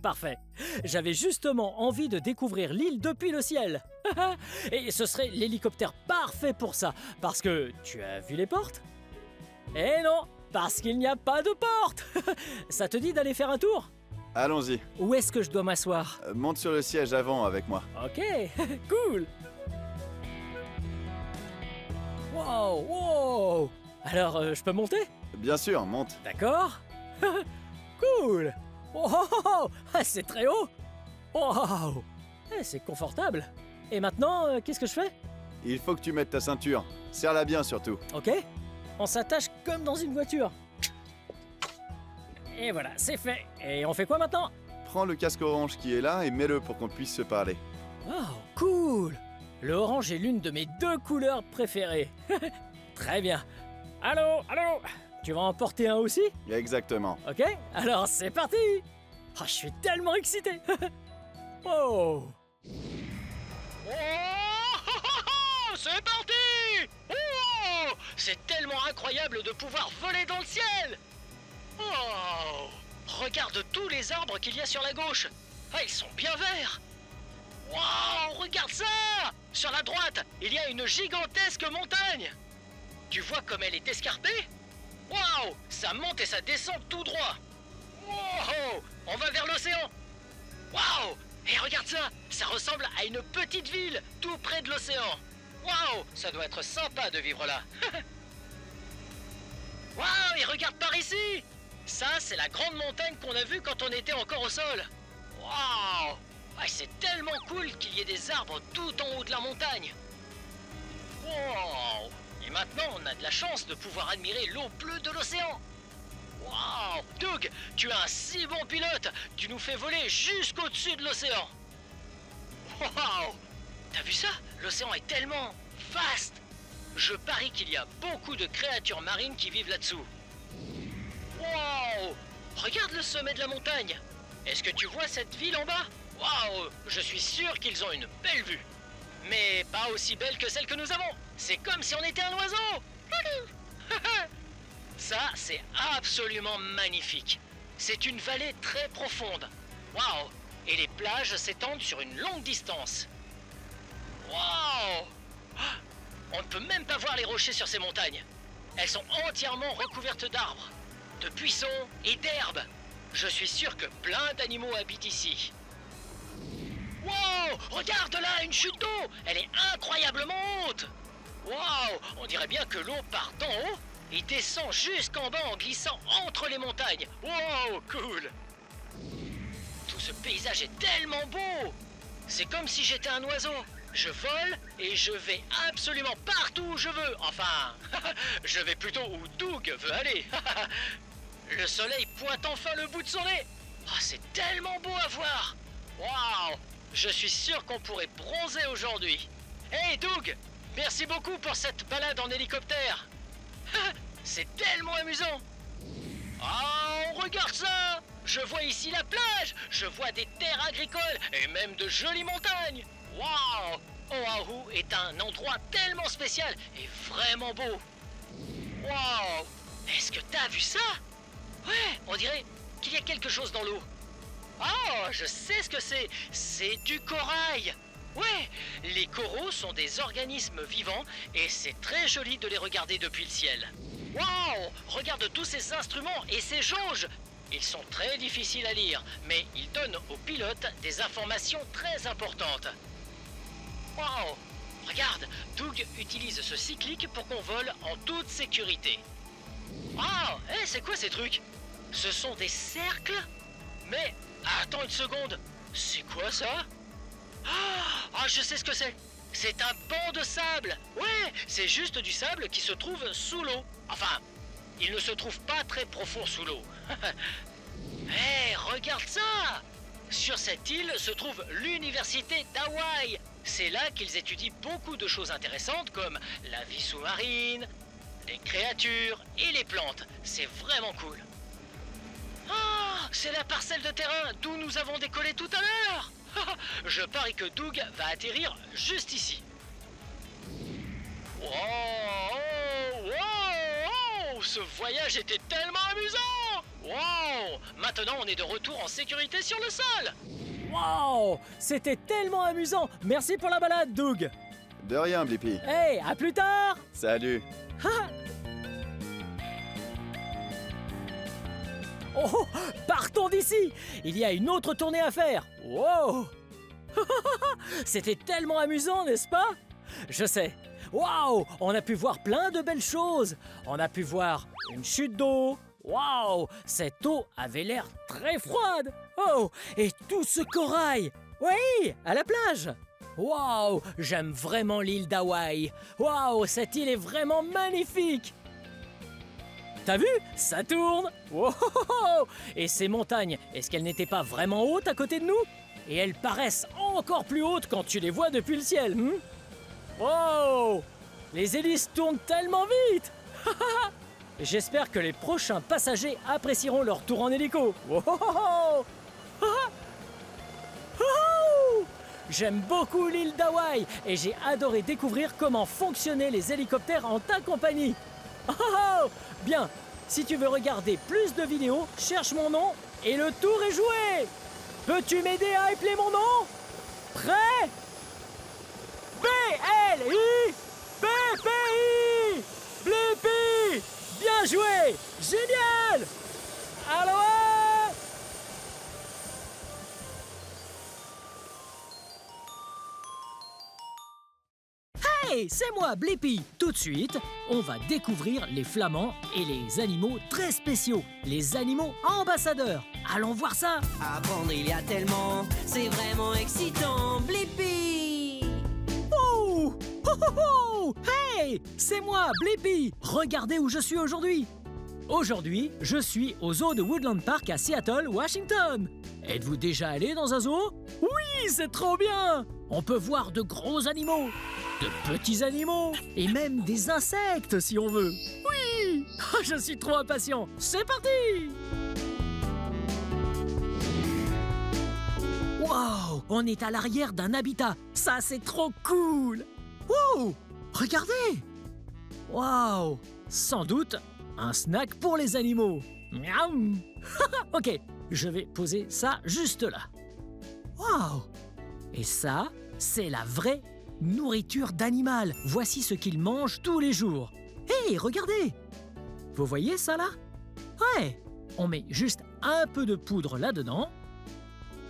Parfait. J'avais justement envie de découvrir l'île depuis le ciel. Et ce serait l'hélicoptère parfait pour ça. Parce que tu as vu les portes? Eh non, parce qu'il n'y a pas de porte. Ça te dit d'aller faire un tour? Allons-y. Où est-ce que je dois m'asseoir? Monte sur le siège avant avec moi. Ok, cool. Wow, wow. Alors, je peux monter? Bien sûr, monte. D'accord. Cool. Oh, oh, oh, oh, c'est très haut. Wow. C'est confortable. Et maintenant, qu'est-ce que je fais? Il faut que tu mettes ta ceinture. Serre-la bien surtout. Ok. On s'attache comme dans une voiture. Et voilà, c'est fait. Et on fait quoi maintenant? Prends le casque orange qui est là et mets-le pour qu'on puisse se parler. Wow, cool. Le orange est l'une de mes 2 couleurs préférées. Très bien. Allô, allô. Tu vas en porter un aussi? Exactement. Ok, alors c'est parti. Oh, je suis tellement excité. Oh. C'est parti. Oh, c'est tellement incroyable de pouvoir voler dans le ciel. Oh, regarde tous les arbres qu'il y a sur la gauche. Ah, ils sont bien verts. Wow, regarde ça. Sur la droite, il y a une gigantesque montagne. Tu vois comme elle est escarpée? Waouh, ça monte et ça descend tout droit. Wow, on va vers l'océan. Waouh, et regarde ça, ça ressemble à une petite ville tout près de l'océan. Waouh, ça doit être sympa de vivre là. Waouh, et regarde par ici. Ça, c'est la grande montagne qu'on a vue quand on était encore au sol. Waouh, ouais, c'est tellement cool qu'il y ait des arbres tout en haut de la montagne. Wow. Et maintenant, on a de la chance de pouvoir admirer l'eau bleue de l'océan. Waouh! Doug, tu es un si bon pilote. Tu nous fais voler jusqu'au-dessus de l'océan. Waouh! T'as vu ça? L'océan est tellement vaste. Je parie qu'il y a beaucoup de créatures marines qui vivent là-dessous. Waouh! Regarde le sommet de la montagne. Est-ce que tu vois cette ville en bas? Waouh! Je suis sûr qu'ils ont une belle vue. Mais pas aussi belle que celle que nous avons. C'est comme si on était un oiseau. Ça, c'est absolument magnifique. C'est une vallée très profonde. Waouh! Et les plages s'étendent sur une longue distance. Waouh! On ne peut même pas voir les rochers sur ces montagnes. Elles sont entièrement recouvertes d'arbres, de buissons et d'herbes. Je suis sûr que plein d'animaux habitent ici. Wow! Regarde là, une chute d'eau! Elle est incroyablement haute! Wow! On dirait bien que l'eau part d'en haut et descend jusqu'en bas en glissant entre les montagnes. Wow! Cool! Tout ce paysage est tellement beau! C'est comme si j'étais un oiseau. Je vole et je vais absolument partout où je veux. Enfin, je vais plutôt où Doug veut aller. Le soleil pointe enfin le bout de son nez. Oh, c'est tellement beau à voir! Wow! Je suis sûr qu'on pourrait bronzer aujourd'hui. Hey Doug, merci beaucoup pour cette balade en hélicoptère. C'est tellement amusant. Oh, regarde ça. Je vois ici la plage. Je vois des terres agricoles et même de jolies montagnes. Waouh! Oahu est un endroit tellement spécial et vraiment beau. Waouh! Est-ce que t'as vu ça? Ouais, on dirait qu'il y a quelque chose dans l'eau. Oh, je sais ce que c'est. C'est du corail. Ouais, les coraux sont des organismes vivants et c'est très joli de les regarder depuis le ciel. Waouh! Regarde tous ces instruments et ces jauges! Ils sont très difficiles à lire, mais ils donnent aux pilotes des informations très importantes. Waouh! Regarde, Doug utilise ce cyclique pour qu'on vole en toute sécurité. Waouh! Hé, c'est quoi ces trucs? Ce sont des cercles? Mais, attends une seconde, c'est quoi ça? Ah, je sais ce que c'est. C'est un banc de sable. Ouais, c'est juste du sable qui se trouve sous l'eau. Enfin, il ne se trouve pas très profond sous l'eau. Hé, regarde ça! Sur cette île se trouve l'université d'Hawaï. C'est là qu'ils étudient beaucoup de choses intéressantes comme la vie sous-marine, les créatures et les plantes. C'est vraiment cool. Ah, c'est la parcelle de terrain d'où nous avons décollé tout à l'heure. Je parie que Doug va atterrir juste ici. Wow, oh, wow, oh, ce voyage était tellement amusant. Wow, maintenant on est de retour en sécurité sur le sol. Wow, c'était tellement amusant. Merci pour la balade, Doug. De rien, Blippi. Hey, à plus tard. Salut. Oh, partons d'ici. Il y a une autre tournée à faire. Wow. C'était tellement amusant, n'est-ce pas? Je sais. Waouh, on a pu voir plein de belles choses. On a pu voir une chute d'eau. Waouh, cette eau avait l'air très froide. Oh, et tout ce corail. Oui, à la plage. Waouh, j'aime vraiment l'île d'Hawaï. Waouh, cette île est vraiment magnifique. T'as vu? Ça tourne. Wow. Et ces montagnes, est-ce qu'elles n'étaient pas vraiment hautes à côté de nous? Et elles paraissent encore plus hautes quand tu les vois depuis le ciel. Wow! Les hélices tournent tellement vite. J'espère que les prochains passagers apprécieront leur tour en hélico. Wow. J'aime beaucoup l'île d'Hawaï et j'ai adoré découvrir comment fonctionnaient les hélicoptères en ta compagnie. Oh, bien, si tu veux regarder plus de vidéos, cherche mon nom et le tour est joué. Peux-tu m'aider à appeler mon nom? Prêt? B-L-I B-P-I Blippi. Bien joué. Génial. Aloha. Hey, c'est moi, Blippi. Tout de suite, on va découvrir les flamands et les animaux très spéciaux, les animaux ambassadeurs. Allons voir ça. Apprendre, il y a tellement, c'est vraiment excitant, Blippi. Oh, oh, oh, oh. Hey, c'est moi, Blippi. Regardez où je suis aujourd'hui. Aujourd'hui, je suis au zoo de Woodland Park à Seattle, Washington. Êtes-vous déjà allé dans un zoo? Oui, c'est trop bien. On peut voir de gros animaux, de petits animaux et même des insectes si on veut. Oui. Je suis trop impatient. C'est parti. Wow, on est à l'arrière d'un habitat. Ça, c'est trop cool. Wow, regardez. Wow, sans doute un snack pour les animaux. Miam. Ok, je vais poser ça juste là. Wow. Et ça, c'est la vraie nourriture d'animal. Voici ce qu'ils mangent tous les jours. Hé, regardez. Vous voyez ça là? Ouais, on met juste un peu de poudre là-dedans.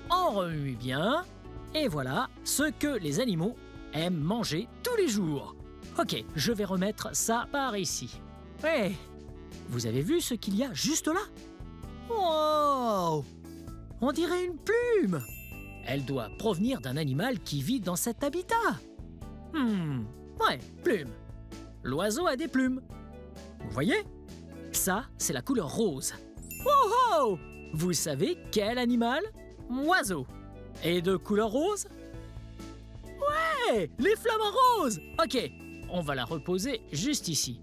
On remue bien. Et voilà ce que les animaux aiment manger tous les jours. Ok, je vais remettre ça par ici. Ouais. Vous avez vu ce qu'il y a juste là? Wow! On dirait une plume. Elle doit provenir d'un animal qui vit dans cet habitat. Ouais, plume. L'oiseau a des plumes. Vous voyez? Ça, c'est la couleur rose. Oh! Vous savez quel animal? Oiseau. Et de couleur rose? Ouais! Les flamants roses! Ok, on va la reposer juste ici.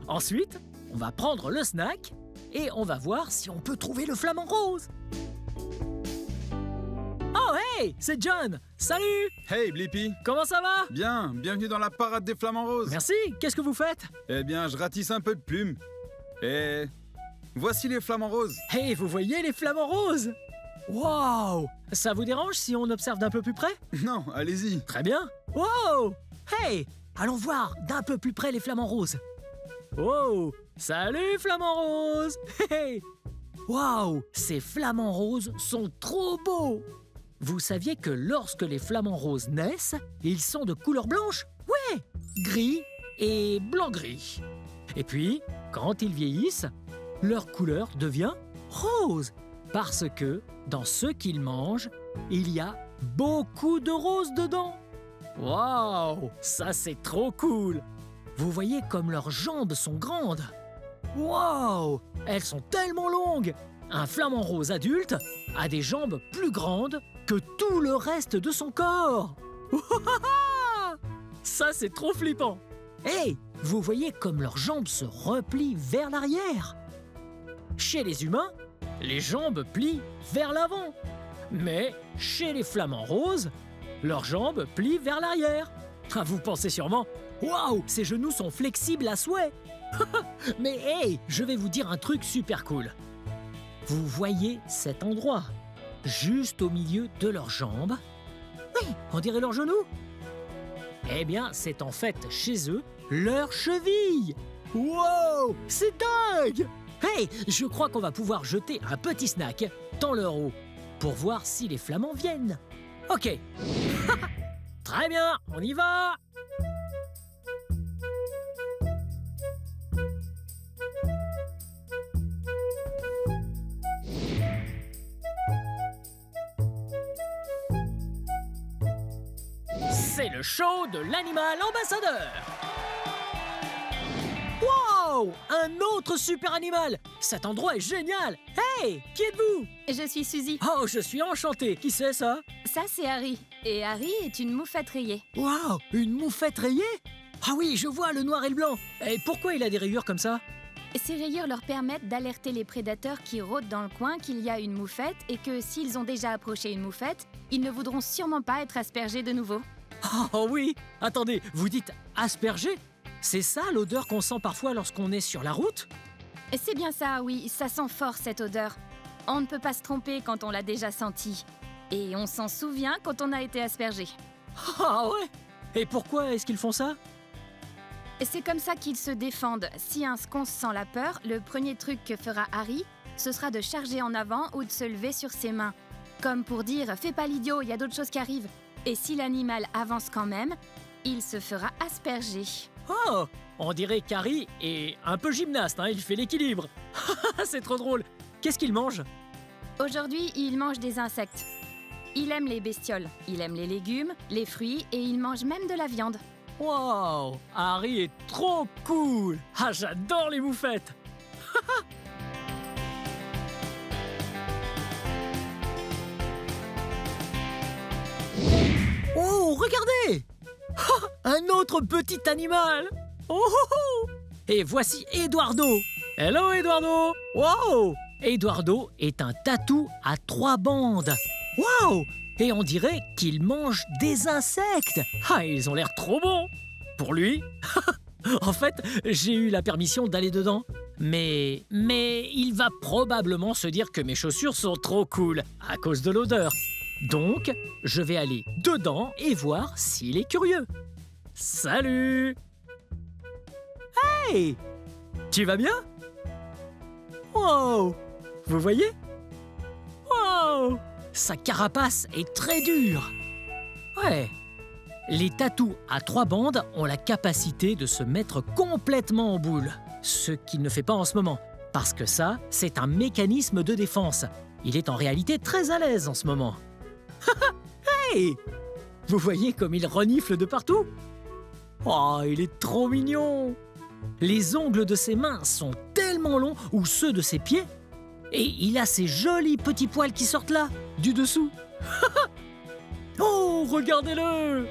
Ensuite, on va prendre le snack et on va voir si on peut trouver le flamant rose. Oh hey, c'est John. Salut. Hey Blippi. Comment ça va? Bien, bienvenue dans la parade des flamants roses. Merci, qu'est-ce que vous faites? Eh bien, je ratisse un peu de plumes. Et voici les flamants roses. Hey, vous voyez les flamants roses? Waouh! Ça vous dérange si on observe d'un peu plus près? Non, allez-y. Très bien. Wow! Hey! Allons voir d'un peu plus près les flamants roses. Wow! Salut flamants roses! Hey! Waouh! Ces flamants roses sont trop beaux! Vous saviez que lorsque les flamants roses naissent, ils sont de couleur blanche? Ouais! Gris et blanc-gris. Et puis, quand ils vieillissent, leur couleur devient rose. Parce que, dans ce qu'ils mangent, il y a beaucoup de roses dedans. Waouh! Ça, c'est trop cool! Vous voyez comme leurs jambes sont grandes. Waouh! Elles sont tellement longues! Un flamant rose adulte a des jambes plus grandes que tout le reste de son corps. Ça, c'est trop flippant! Hey! Vous voyez comme leurs jambes se replient vers l'arrière. Chez les humains, les jambes plient vers l'avant. Mais chez les flamants roses, leurs jambes plient vers l'arrière. Ah, vous pensez sûrement, waouh, ses genoux sont flexibles à souhait. Mais hey, je vais vous dire un truc super cool. Vous voyez cet endroit, juste au milieu de leurs jambes? Oui, on dirait leurs genoux. Eh bien, c'est en fait chez eux leur cheville. Wow, c'est dingue! Hey, je crois qu'on va pouvoir jeter un petit snack dans leur eau pour voir si les flamands viennent. Ok. Très bien, on y va. C'est le show de l'animal ambassadeur. Wow! Un autre super animal! Cet endroit est génial! Hey! Qui êtes-vous? Je suis Suzy. Oh, je suis enchanté! Qui c'est ça? Ça, c'est Harry. Et Harry est une moufette rayée. Wow! Une moufette rayée? Ah oui, je vois le noir et le blanc. Et pourquoi il a des rayures comme ça? Ces rayures leur permettent d'alerter les prédateurs qui rôdent dans le coin qu'il y a une moufette et que s'ils ont déjà approché une moufette, ils ne voudront sûrement pas être aspergés de nouveau. Oh oui! Attendez, vous dites asperger? C'est ça l'odeur qu'on sent parfois lorsqu'on est sur la route? C'est bien ça, oui, ça sent fort cette odeur. On ne peut pas se tromper quand on l'a déjà senti. Et on s'en souvient quand on a été aspergé. Ah ouais? Et pourquoi est-ce qu'ils font ça? C'est comme ça qu'ils se défendent. Si un sconce sent la peur, le premier truc que fera Harry, ce sera de charger en avant ou de se lever sur ses mains. Comme pour dire « fais pas l'idiot, il y a d'autres choses qui arrivent ». Et si l'animal avance quand même, il se fera asperger. Oh! On dirait qu'Harry est un peu gymnaste, hein, il fait l'équilibre. C'est trop drôle. Qu'est-ce qu'il mange? Aujourd'hui, il mange des insectes. Il aime les bestioles, il aime les légumes, les fruits et il mange même de la viande. Wow! Harry est trop cool! Ah, j'adore les moufettes! Oh, regardez! Un autre petit animal! Oh, oh, oh! Et voici Eduardo! Hello, Eduardo! Wow! Eduardo est un tatou à 3 bandes. Wow! Et on dirait qu'il mange des insectes. Ah, ils ont l'air trop bons! Pour lui? En fait, j'ai eu la permission d'aller dedans. Mais il va probablement se dire que mes chaussures sont trop cool à cause de l'odeur. Donc, je vais aller dedans et voir s'il est curieux. Salut! Hey! Tu vas bien? Wow! Vous voyez? Wow! Sa carapace est très dure. Ouais. Les tatous à 3 bandes ont la capacité de se mettre complètement en boule. Ce qu'il ne fait pas en ce moment. Parce que ça, c'est un mécanisme de défense. Il est en réalité très à l'aise en ce moment. Hey! Vous voyez comme il renifle de partout? Oh, il est trop mignon! Les ongles de ses mains sont tellement longs, ou ceux de ses pieds, et il a ces jolis petits poils qui sortent là, du dessous. Oh, regardez-le!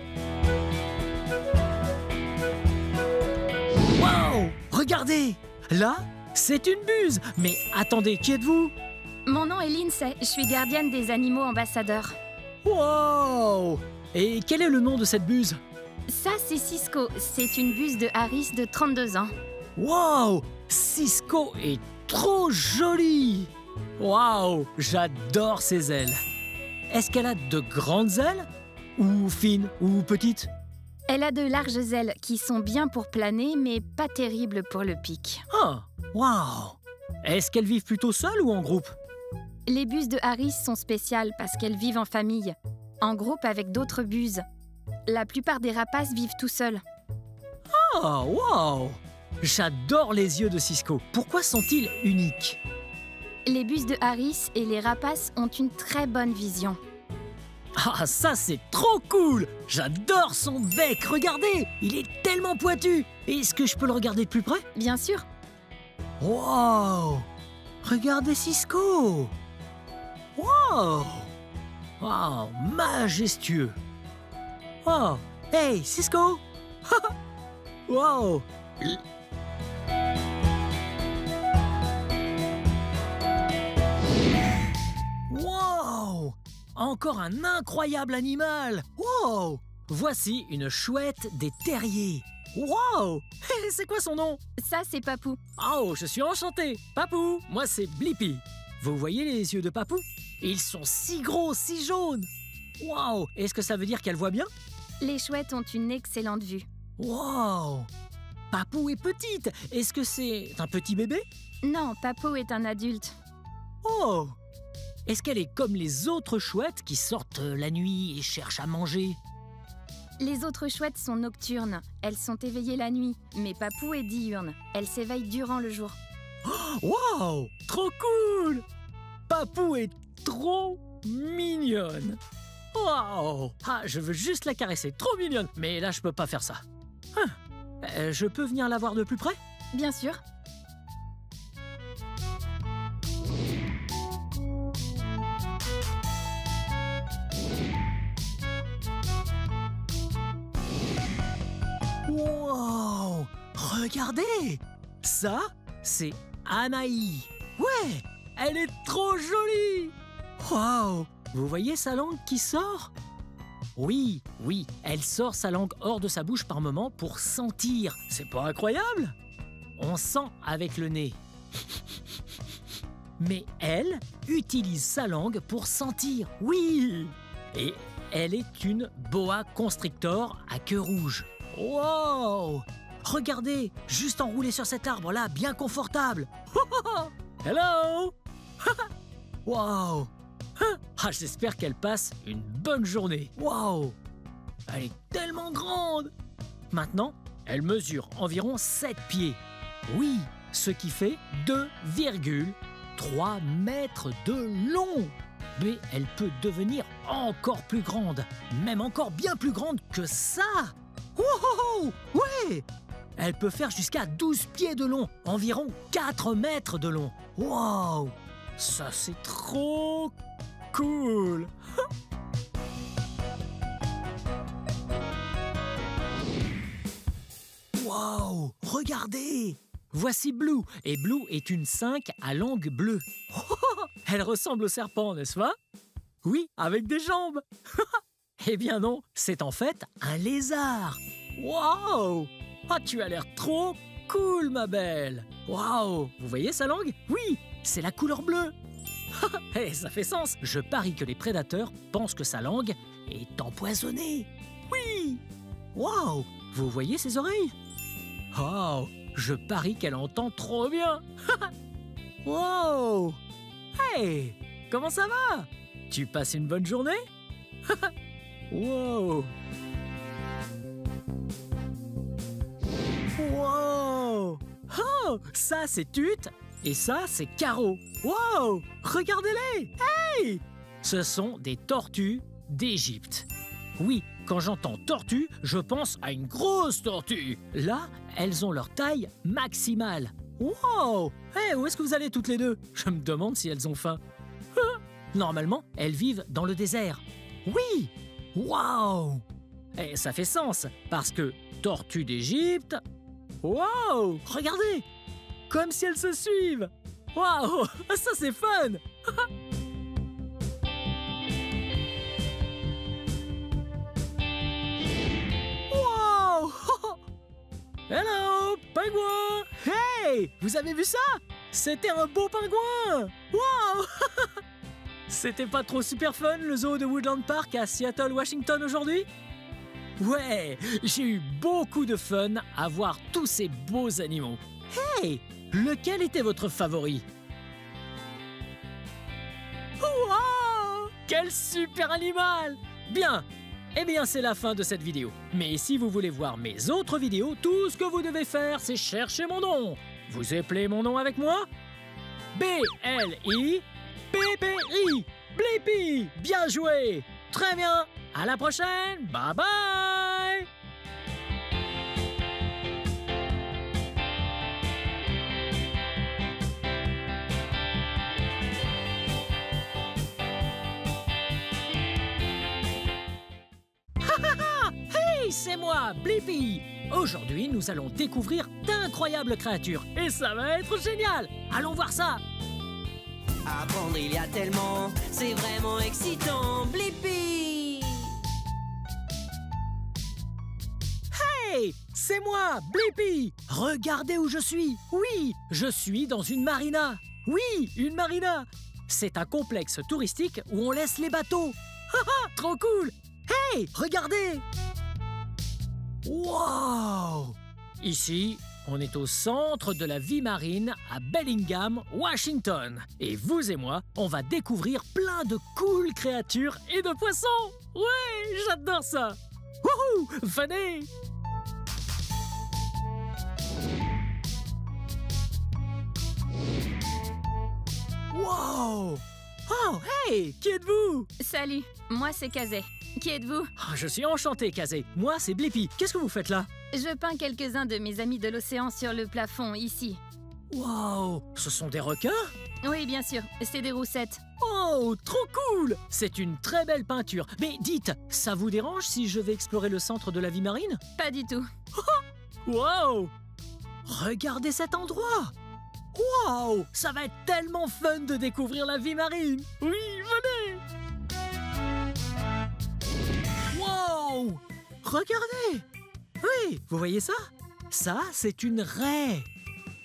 Wow! Regardez! Là, c'est une buse! Mais attendez, qui êtes-vous? Mon nom est Lindsay, je suis gardienne des animaux ambassadeurs. Wow! Et quel est le nom de cette buse? Ça, c'est Cisco. C'est une buse de Harris de 32 ans. Wow! Cisco est trop jolie! Waouh, j'adore ses ailes. Est-ce qu'elle a de grandes ailes? Ou fines? Ou petites? Elle a de larges ailes qui sont bien pour planer, mais pas terribles pour le pic. Ah, waouh. Est-ce qu'elles vivent plutôt seules ou en groupe? Les buses de Harris sont spéciales parce qu'elles vivent en famille, en groupe avec d'autres buses. La plupart des rapaces vivent tout seuls. Ah, waouh. J'adore les yeux de Cisco. Pourquoi sont-ils uniques? Les buses de Harris et les rapaces ont une très bonne vision. Ah, ça c'est trop cool! J'adore son bec, regardez! Il est tellement pointu! Est-ce que je peux le regarder de plus près? Bien sûr, Wow! Regardez Cisco! Wow! Wow, majestueux! Wow! Hey, Cisco! Wow! Wow! Encore un incroyable animal! Wow! Voici une chouette des terriers. Wow! C'est quoi son nom? ça c'est Papou. Oh, je suis enchanté! Papou, moi c'est Blippi. Vous voyez les yeux de Papou? Ils sont si gros, si jaunes! Wow! Est-ce que ça veut dire qu'elle voit bien? Les chouettes ont une excellente vue. Wow! Papou est petite! Est-ce que c'est un petit bébé? Non, Papou est un adulte. Oh! Est-ce qu'elle est comme les autres chouettes qui sortent la nuit et cherchent à manger? Les autres chouettes sont nocturnes. Elles sont éveillées la nuit, mais Papou est diurne. Elle s'éveille durant le jour. Wow! Trop cool! Papou est trop mignonne! Wow! Ah, je veux juste la caresser, trop mignonne! Mais là, je peux pas faire ça. Je peux venir la voir de plus près? Bien sûr. Wow! Regardez! Ça, c'est Anaï. Ouais! Elle est trop jolie! Wow! Vous voyez sa langue qui sort? Oui, elle sort sa langue hors de sa bouche par moment pour sentir. C'est pas incroyable? On sent avec le nez. Mais elle utilise sa langue pour sentir. Oui! Et elle est une boa constrictor à queue rouge. Wow! Regardez, juste enroulée sur cet arbre-là, bien confortable. Hello! Wow! Ah, j'espère qu'elle passe une bonne journée. Wow! Elle est tellement grande! Maintenant, elle mesure environ 7 pieds. Oui, ce qui fait 2,3 mètres de long. Mais elle peut devenir encore plus grande, même encore bien plus grande que ça. Wow! Ouais! Elle peut faire jusqu'à 12 pieds de long, environ 4 mètres de long. Wow! Ça, c'est trop cool! Wow! Regardez! Voici Blue, et Blue est une 5 à langue bleue. Elle ressemble au serpent, n'est-ce pas? Oui, avec des jambes. Eh bien non, c'est en fait un lézard. Wow! Ah, tu as l'air trop cool, ma belle. Wow! Vous voyez sa langue? Oui, c'est la couleur bleue. Eh, ça fait sens. Je parie que les prédateurs pensent que sa langue est empoisonnée. Oui! Wow! Vous voyez ses oreilles? Oh! Je parie qu'elle entend trop bien. Wow! Hey! Comment ça va? Tu passes une bonne journée? Wow! Wow! Oh! Ça, c'est Tut et ça, c'est Caro. Wow! Regardez-les! Hey! Ce sont des tortues d'Égypte. Oui, quand j'entends tortue, je pense à une grosse tortue. Là, elles ont leur taille maximale. Wow! Hey, où est-ce que vous allez toutes les deux? Je me demande si elles ont faim. Normalement, elles vivent dans le désert. Oui! Wow! Et ça fait sens, parce que tortue d'Égypte... Wow! Regardez! Comme si elles se suivent! Wow! Ça, c'est fun! Wow! Hello, pingouin! Hey! Vous avez vu ça? C'était un beau pingouin! Waouh! C'était pas trop super fun le zoo de Woodland Park à Seattle, Washington aujourd'hui? Ouais, j'ai eu beaucoup de fun à voir tous ces beaux animaux. Hey! Lequel était votre favori? Wow! Quel super animal! Bien! Eh bien, c'est la fin de cette vidéo. Mais si vous voulez voir mes autres vidéos, tout ce que vous devez faire, c'est chercher mon nom. Vous appelez mon nom avec moi? B-L-I-P-P-I. Blippi! Bien joué! Très bien! À la prochaine! Bye bye! Hey, c'est moi, Blippi! Aujourd'hui, nous allons découvrir d'incroyables créatures. Et ça va être génial! Allons voir ça! Apprendre, il y a tellement, c'est vraiment excitant. Blippi! Hey, c'est moi, Blippi! Regardez où je suis! Oui, je suis dans une marina! Oui, une marina! C'est un complexe touristique où on laisse les bateaux! Haha, trop cool! Hey, regardez! Wow! Ici, on est au centre de la vie marine à Bellingham, Washington. Et vous et moi, on va découvrir plein de cool créatures et de poissons! Ouais, j'adore ça! Wouhou! Venez! Wow! Oh, hey! Qui êtes-vous? Salut, moi c'est Kazé. Qui êtes-vous? Oh, je suis enchanté, Kazé. Moi, c'est Blippi. Qu'est-ce que vous faites là? Je peins quelques-uns de mes amis de l'océan sur le plafond, ici. Wow! Ce sont des requins? Oui, bien sûr, c'est des roussettes. Oh, trop cool! C'est une très belle peinture. Mais dites, ça vous dérange si je vais explorer le centre de la vie marine? Pas du tout. Wow! Regardez cet endroit! Wow! Ça va être tellement fun de découvrir la vie marine! Oui, venez! Wow! Regardez! Oui, vous voyez ça? Ça, c'est une raie.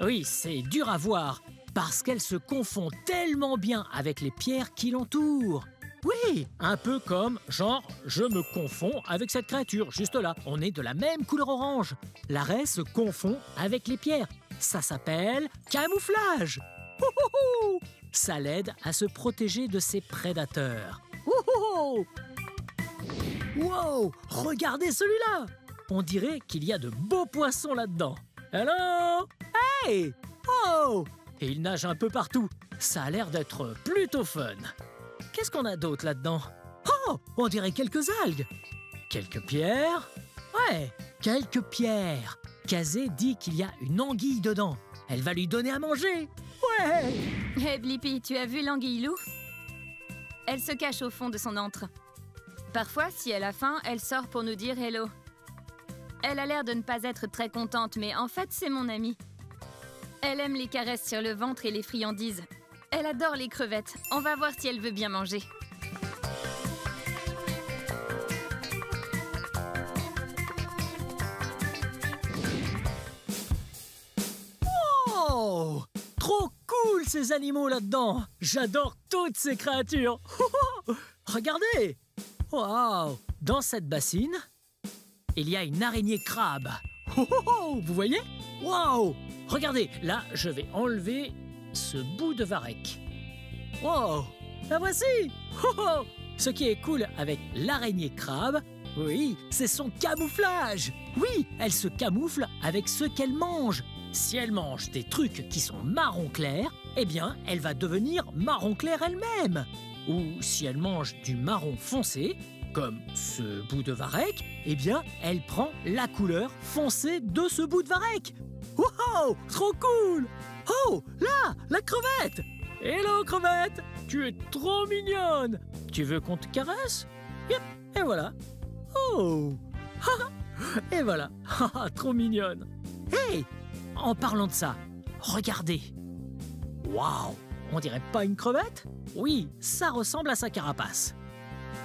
Oui, c'est dur à voir parce qu'elle se confond tellement bien avec les pierres qui l'entourent. Oui, un peu comme, genre, je me confonds avec cette créature, juste là. On est de la même couleur orange. La raie se confond avec les pierres. Ça s'appelle camouflage. Ouhouhou! Ça l'aide à se protéger de ses prédateurs. Ouhouhou! Wow! Regardez celui-là! On dirait qu'il y a de beaux poissons là-dedans. Hello! Hey! Oh! Et il nage un peu partout. Ça a l'air d'être plutôt fun. Qu'est-ce qu'on a d'autre là-dedans? Oh! On dirait quelques algues. Quelques pierres? Ouais, quelques pierres. Kazé dit qu'il y a une anguille dedans. Elle va lui donner à manger. Ouais! Hé Blippi, tu as vu l'anguille-loup? Elle se cache au fond de son antre. Parfois, si elle a faim, elle sort pour nous dire hello. Elle a l'air de ne pas être très contente, mais en fait, c'est mon amie. Elle aime les caresses sur le ventre et les friandises. Elle adore les crevettes. On va voir si elle veut bien manger. Oh! Trop cool ces animaux là-dedans. J'adore toutes ces créatures. Regardez! Wow! Dans cette bassine, il y a une araignée crabe. Vous voyez? Wow! Regardez, là, je vais enlever ce bout de varech. Wow! La voici! Ce qui est cool avec l'araignée crabe, oui, c'est son camouflage. Oui, elle se camoufle avec ce qu'elle mange. Si elle mange des trucs qui sont marron clair, eh bien, elle va devenir marron clair elle-même. Ou si elle mange du marron foncé, comme ce bout de varech, eh bien, elle prend la couleur foncée de ce bout de varech. Wow! Trop cool! Oh, là, la crevette! Hello, crevette! Tu es trop mignonne! Tu veux qu'on te caresse? Yep, et voilà. Oh! Et voilà. Trop mignonne. Hey! En parlant de ça, regardez. Waouh! On dirait pas une crevette? Oui, ça ressemble à sa carapace.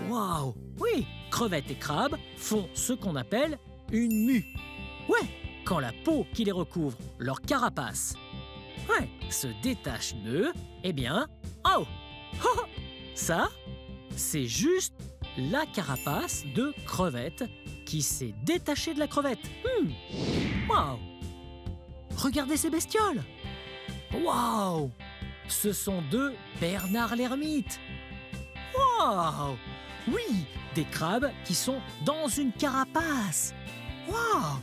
Waouh! Oui, crevettes et crabes font ce qu'on appelle une mue. Ouais, quand la peau qui les recouvre, leur carapace. Ouais, se détachent d'eux, eh bien... Oh, oh, ça, c'est juste la carapace de crevette qui s'est détachée de la crevette. Waouh! Regardez ces bestioles! Waouh! Ce sont 2 Bernard l'ermite. Waouh! Oui, des crabes qui sont dans une carapace. Waouh!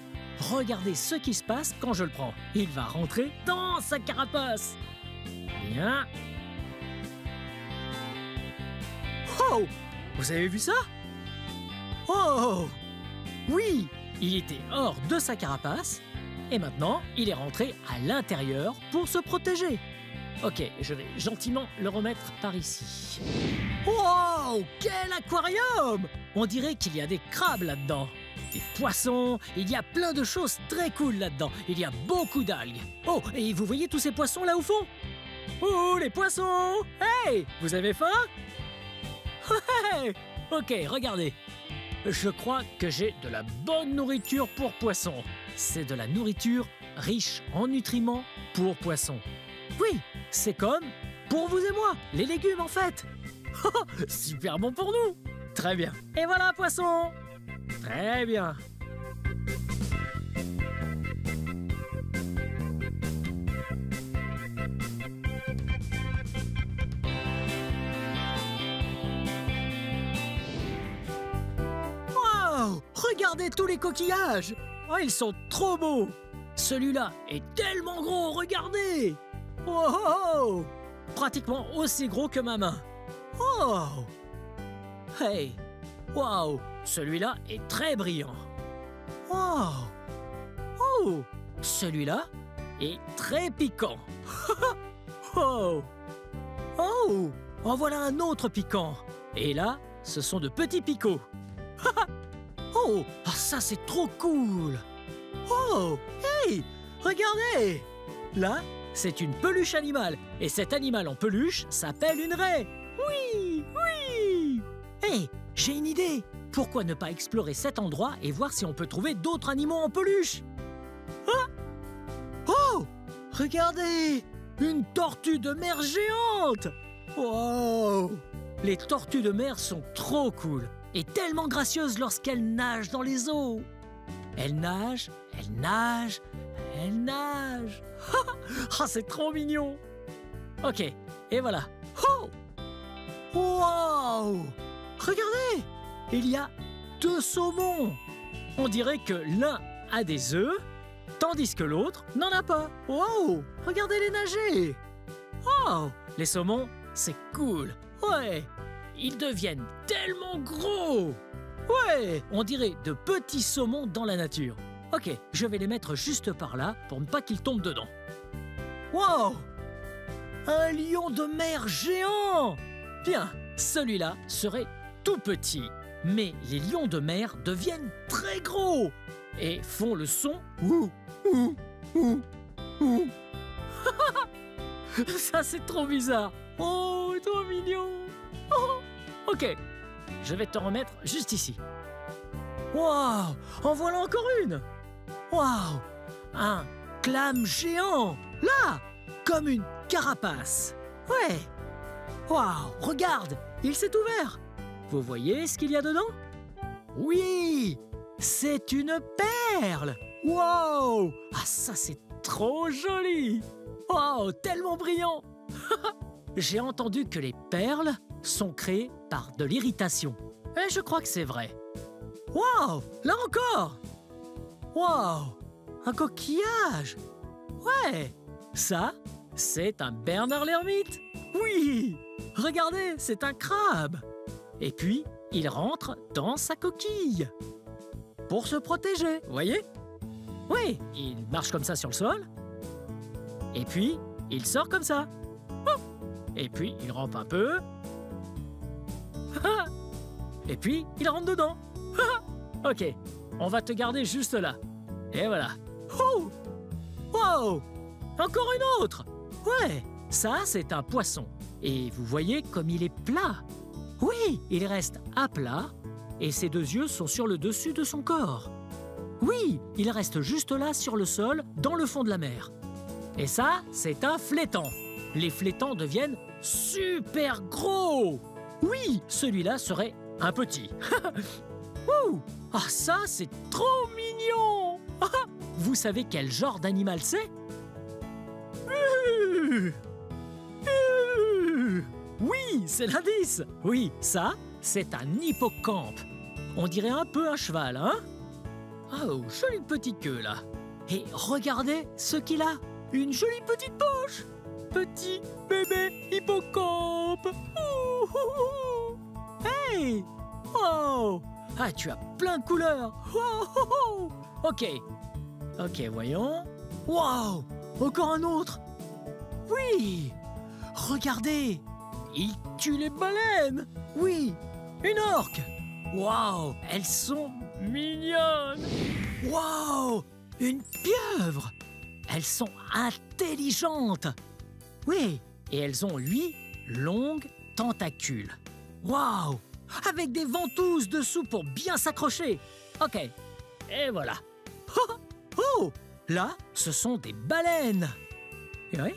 Regardez ce qui se passe quand je le prends. Il va rentrer dans sa carapace. Bien. Oh! Vous avez vu ça? Oh! Oui, il était hors de sa carapace et maintenant il est rentré à l'intérieur pour se protéger. Ok, je vais gentiment le remettre par ici. Wow! Quel aquarium! On dirait qu'il y a des crabes là-dedans. Des poissons, il y a plein de choses très cool là-dedans. Il y a beaucoup d'algues. Oh, et vous voyez tous ces poissons là au fond? Oh, les poissons! Hey! Vous avez faim? Hey! Ok, regardez. Je crois que j'ai de la bonne nourriture pour poissons. C'est de la nourriture riche en nutriments pour poissons. Oui, c'est comme pour vous et moi, les légumes en fait. Super bon pour nous. Très bien. Et voilà, poisson. Très bien. Wow! Regardez tous les coquillages. Oh, ils sont trop beaux. Celui-là est tellement gros, regardez. Wow! Pratiquement aussi gros que ma main. Oh! Hey! Wow! Celui-là est très brillant. Wow! Oh! Celui-là est très piquant. Oh! Oh! En voilà un autre piquant. Et là, ce sont de petits picots. Oh! Ah, ça, c'est trop cool! Oh! Hey! Regardez! Là, c'est une peluche animale. Et cet animal en peluche s'appelle une raie. Oui! Oui! Hey! J'ai une idée! Pourquoi ne pas explorer cet endroit et voir si on peut trouver d'autres animaux en peluche? Ah! Oh! Regardez! Une tortue de mer géante! Wow! Les tortues de mer sont trop cool et tellement gracieuses lorsqu'elles nagent dans les eaux. Elles nagent, elles nagent, elles nagent. Ah, c'est trop mignon! Ok, et voilà. Oh! Wow! Regardez! Il y a 2 saumons. On dirait que l'un a des œufs, tandis que l'autre n'en a pas. Wow! Regardez-les nager! Oh! Les saumons, c'est cool. Ouais! Ils deviennent tellement gros! Ouais! On dirait de petits saumons dans la nature. Ok, je vais les mettre juste par là pour ne pas qu'ils tombent dedans. Wow! Un lion de mer géant! Bien, celui-là serait tout petit. Mais les lions de mer deviennent très gros et font le son ouh, ouh, ouh, ouh. Ça, c'est trop bizarre. Oh, trop mignon. Oh. Ok, je vais te remettre juste ici. Waouh, en voilà encore une. Waouh, un clam géant. Là, comme une carapace. Ouais. Waouh, regarde, il s'est ouvert. Vous voyez ce qu'il y a dedans? Oui, c'est une perle. Wow! Ah, ça, c'est trop joli. Oh, tellement brillant. J'ai entendu que les perles sont créées par de l'irritation. Et je crois que c'est vrai. Wow! Là encore! Wow! Un coquillage! Ouais! Ça, c'est un Bernard l'ermite. Oui! Regardez, c'est un crabe. Et puis, il rentre dans sa coquille. Pour se protéger, voyez? Oui, il marche comme ça sur le sol. Et puis, il sort comme ça. Et puis, il rampe un peu. Et puis, il rentre dedans. Ok, on va te garder juste là. Et voilà. Oh! Wow! Encore une autre! Ouais, ça, c'est un poisson. Et vous voyez comme il est plat. Oui, il reste à plat et ses 2 yeux sont sur le dessus de son corps. Oui, il reste juste là sur le sol, dans le fond de la mer. Et ça, c'est un flétan. Les flétans deviennent super gros. Oui, celui-là serait un petit. Ouh, ah, ça, c'est trop mignon. Vous savez quel genre d'animal c'est? Oui, c'est l'indice. Oui, ça, c'est un hippocampe. On dirait un peu un cheval, hein? Oh, jolie petite queue, là. Et regardez ce qu'il a. Une jolie petite poche. Petit bébé hippocampe. Hey! Oh! Ah, tu as plein de couleurs. Oh. Ok. Ok, voyons. Wow! Encore un autre. Oui! Regardez! Il tue les baleines. Oui! Une orque. Wow! Elles sont mignonnes. Wow! Une pieuvre. Elles sont intelligentes. Oui, et elles ont 8 longues tentacules. Waouh! Avec des ventouses dessous pour bien s'accrocher. Ok, et voilà. Oh! Là, ce sont des baleines. Oui,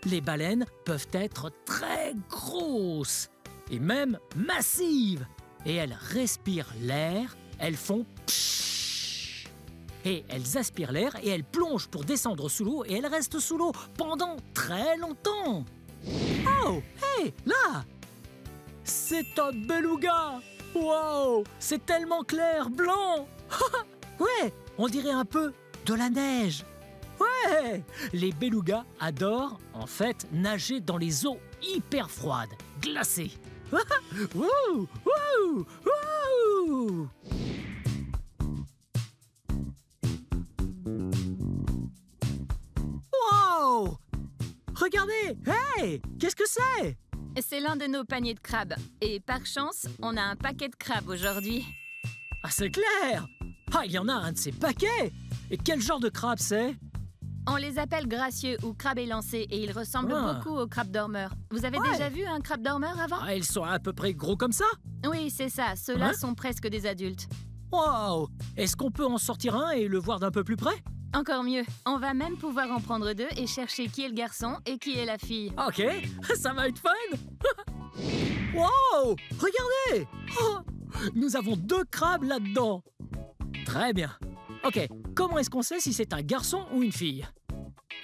les baleines peuvent être très grosses et même massives. Et elles respirent l'air, elles font pshhh. Et elles aspirent l'air et elles plongent pour descendre sous l'eau et elles restent sous l'eau pendant très longtemps. Oh, hey, là! C'est un beluga! Wow! C'est tellement clair, blanc! Ouais, on dirait un peu de la neige. Ouais! Les belugas adorent, en fait, nager dans les eaux hyper froides, glacées. Wouh! Wouh! Wouh! Wow! Regardez! Hey! Qu'est-ce que c'est? C'est l'un de nos paniers de crabes. Et par chance, on a un paquet de crabes aujourd'hui. Ah, c'est clair! Ah, il y en a un de ces paquets! Et quel genre de crabe c'est? On les appelle gracieux ou crabes élancés et ils ressemblent beaucoup aux crabes dormeurs. Vous avez déjà vu un crabe dormeur avant? Ah, ils sont à peu près gros comme ça? Oui, c'est ça. Ceux-là sont presque des adultes. Wow! Est-ce qu'on peut en sortir un et le voir d'un peu plus près? Encore mieux. On va même pouvoir en prendre 2 et chercher qui est le garçon et qui est la fille. Ok, ça va être fun! Wow! Regardez! Oh, nous avons 2 crabes là-dedans. Très bien. Ok, comment est-ce qu'on sait si c'est un garçon ou une fille?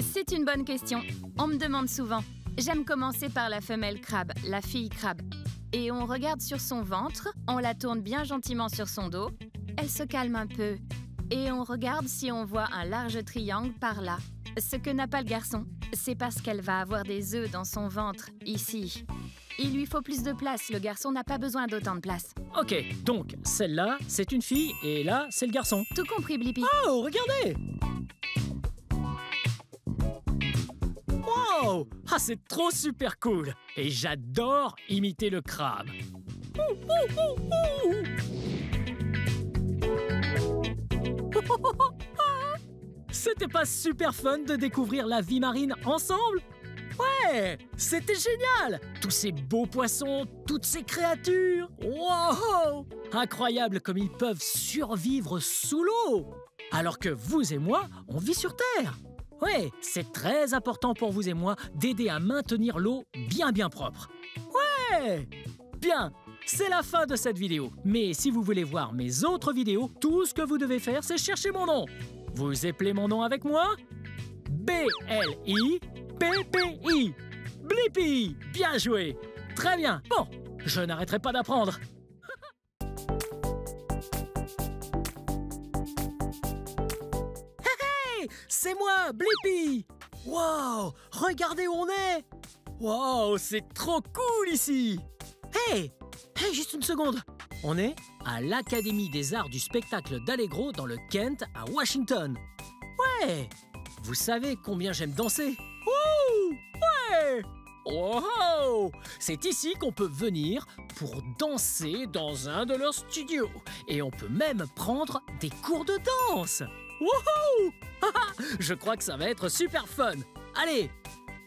C'est une bonne question. On me demande souvent. J'aime commencer par la femelle crabe, la fille crabe. Et on regarde sur son ventre, on la tourne bien gentiment sur son dos. Elle se calme un peu. Et on regarde si on voit un large triangle par là. Ce que n'a pas le garçon, c'est parce qu'elle va avoir des œufs dans son ventre, ici. Il lui faut plus de place, le garçon n'a pas besoin d'autant de place. Ok, donc celle-là, c'est une fille et là, c'est le garçon. Tout compris, Blippi. Oh, regardez! Wow! Ah, c'est trop super cool! Et j'adore imiter le crabe. C'était pas super fun de découvrir la vie marine ensemble? Ouais! C'était génial! Tous ces beaux poissons, toutes ces créatures! Wow! Incroyable comme ils peuvent survivre sous l'eau! Alors que vous et moi, on vit sur Terre! Ouais, c'est très important pour vous et moi d'aider à maintenir l'eau bien propre. Ouais! Bien, c'est la fin de cette vidéo. Mais si vous voulez voir mes autres vidéos, tout ce que vous devez faire, c'est chercher mon nom. Vous appelez mon nom avec moi? B-L-I-P-P-I. Blippi! Bien joué! Très bien. Bon, je n'arrêterai pas d'apprendre. Hey, c'est moi, Blippi! Wow! Regardez où on est! Wow, c'est trop cool ici! Hey! Hey, juste une seconde! On est à l'Académie des Arts du Spectacle d'Allegro dans le Kent, à Washington. Ouais! Vous savez combien j'aime danser? Ouh! Ouais! Wow! C'est ici qu'on peut venir pour danser dans un de leurs studios. Et on peut même prendre des cours de danse. Wouhou! Je crois que ça va être super fun. Allez!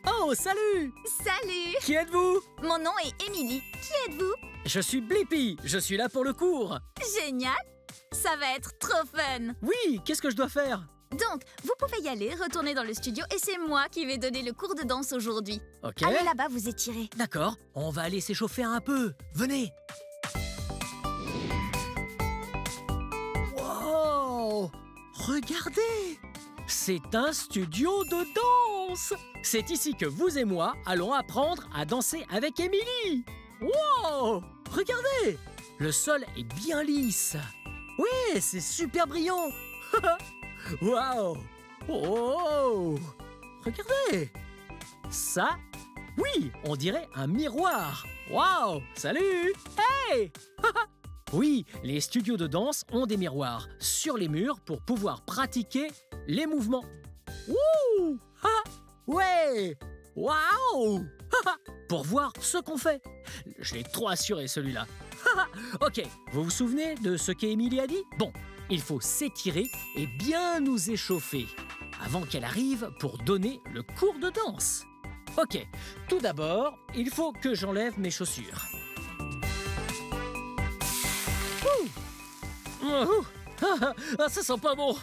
Oh, salut! Salut! Qui êtes-vous? Mon nom est Émilie. Qui êtes-vous? Je suis Blippi. Je suis là pour le cours. Génial! Ça va être trop fun! Oui, qu'est-ce que je dois faire? Donc, vous pouvez y aller, retourner dans le studio et c'est moi qui vais donner le cours de danse aujourd'hui. Ok. Allez là-bas vous étirer. D'accord, on va aller s'échauffer un peu. Venez. Wow! Regardez! C'est un studio de danse! C'est ici que vous et moi allons apprendre à danser avec Émilie. Wow! Regardez! Le sol est bien lisse. Oui, c'est super brillant. Wow! Oh! Regardez! Ça, oui, on dirait un miroir. Wow! Salut! Hey! Oui, les studios de danse ont des miroirs sur les murs pour pouvoir pratiquer les mouvements. Wouh! Ouais! Waouh! Pour voir ce qu'on fait. Je l'ai trop assuré, celui-là. Ok, vous vous souvenez de ce qu'Émilie a dit? Bon, il faut s'étirer et bien nous échauffer avant qu'elle arrive pour donner le cours de danse. Ok, tout d'abord, il faut que j'enlève mes chaussures. Ça sent pas bon.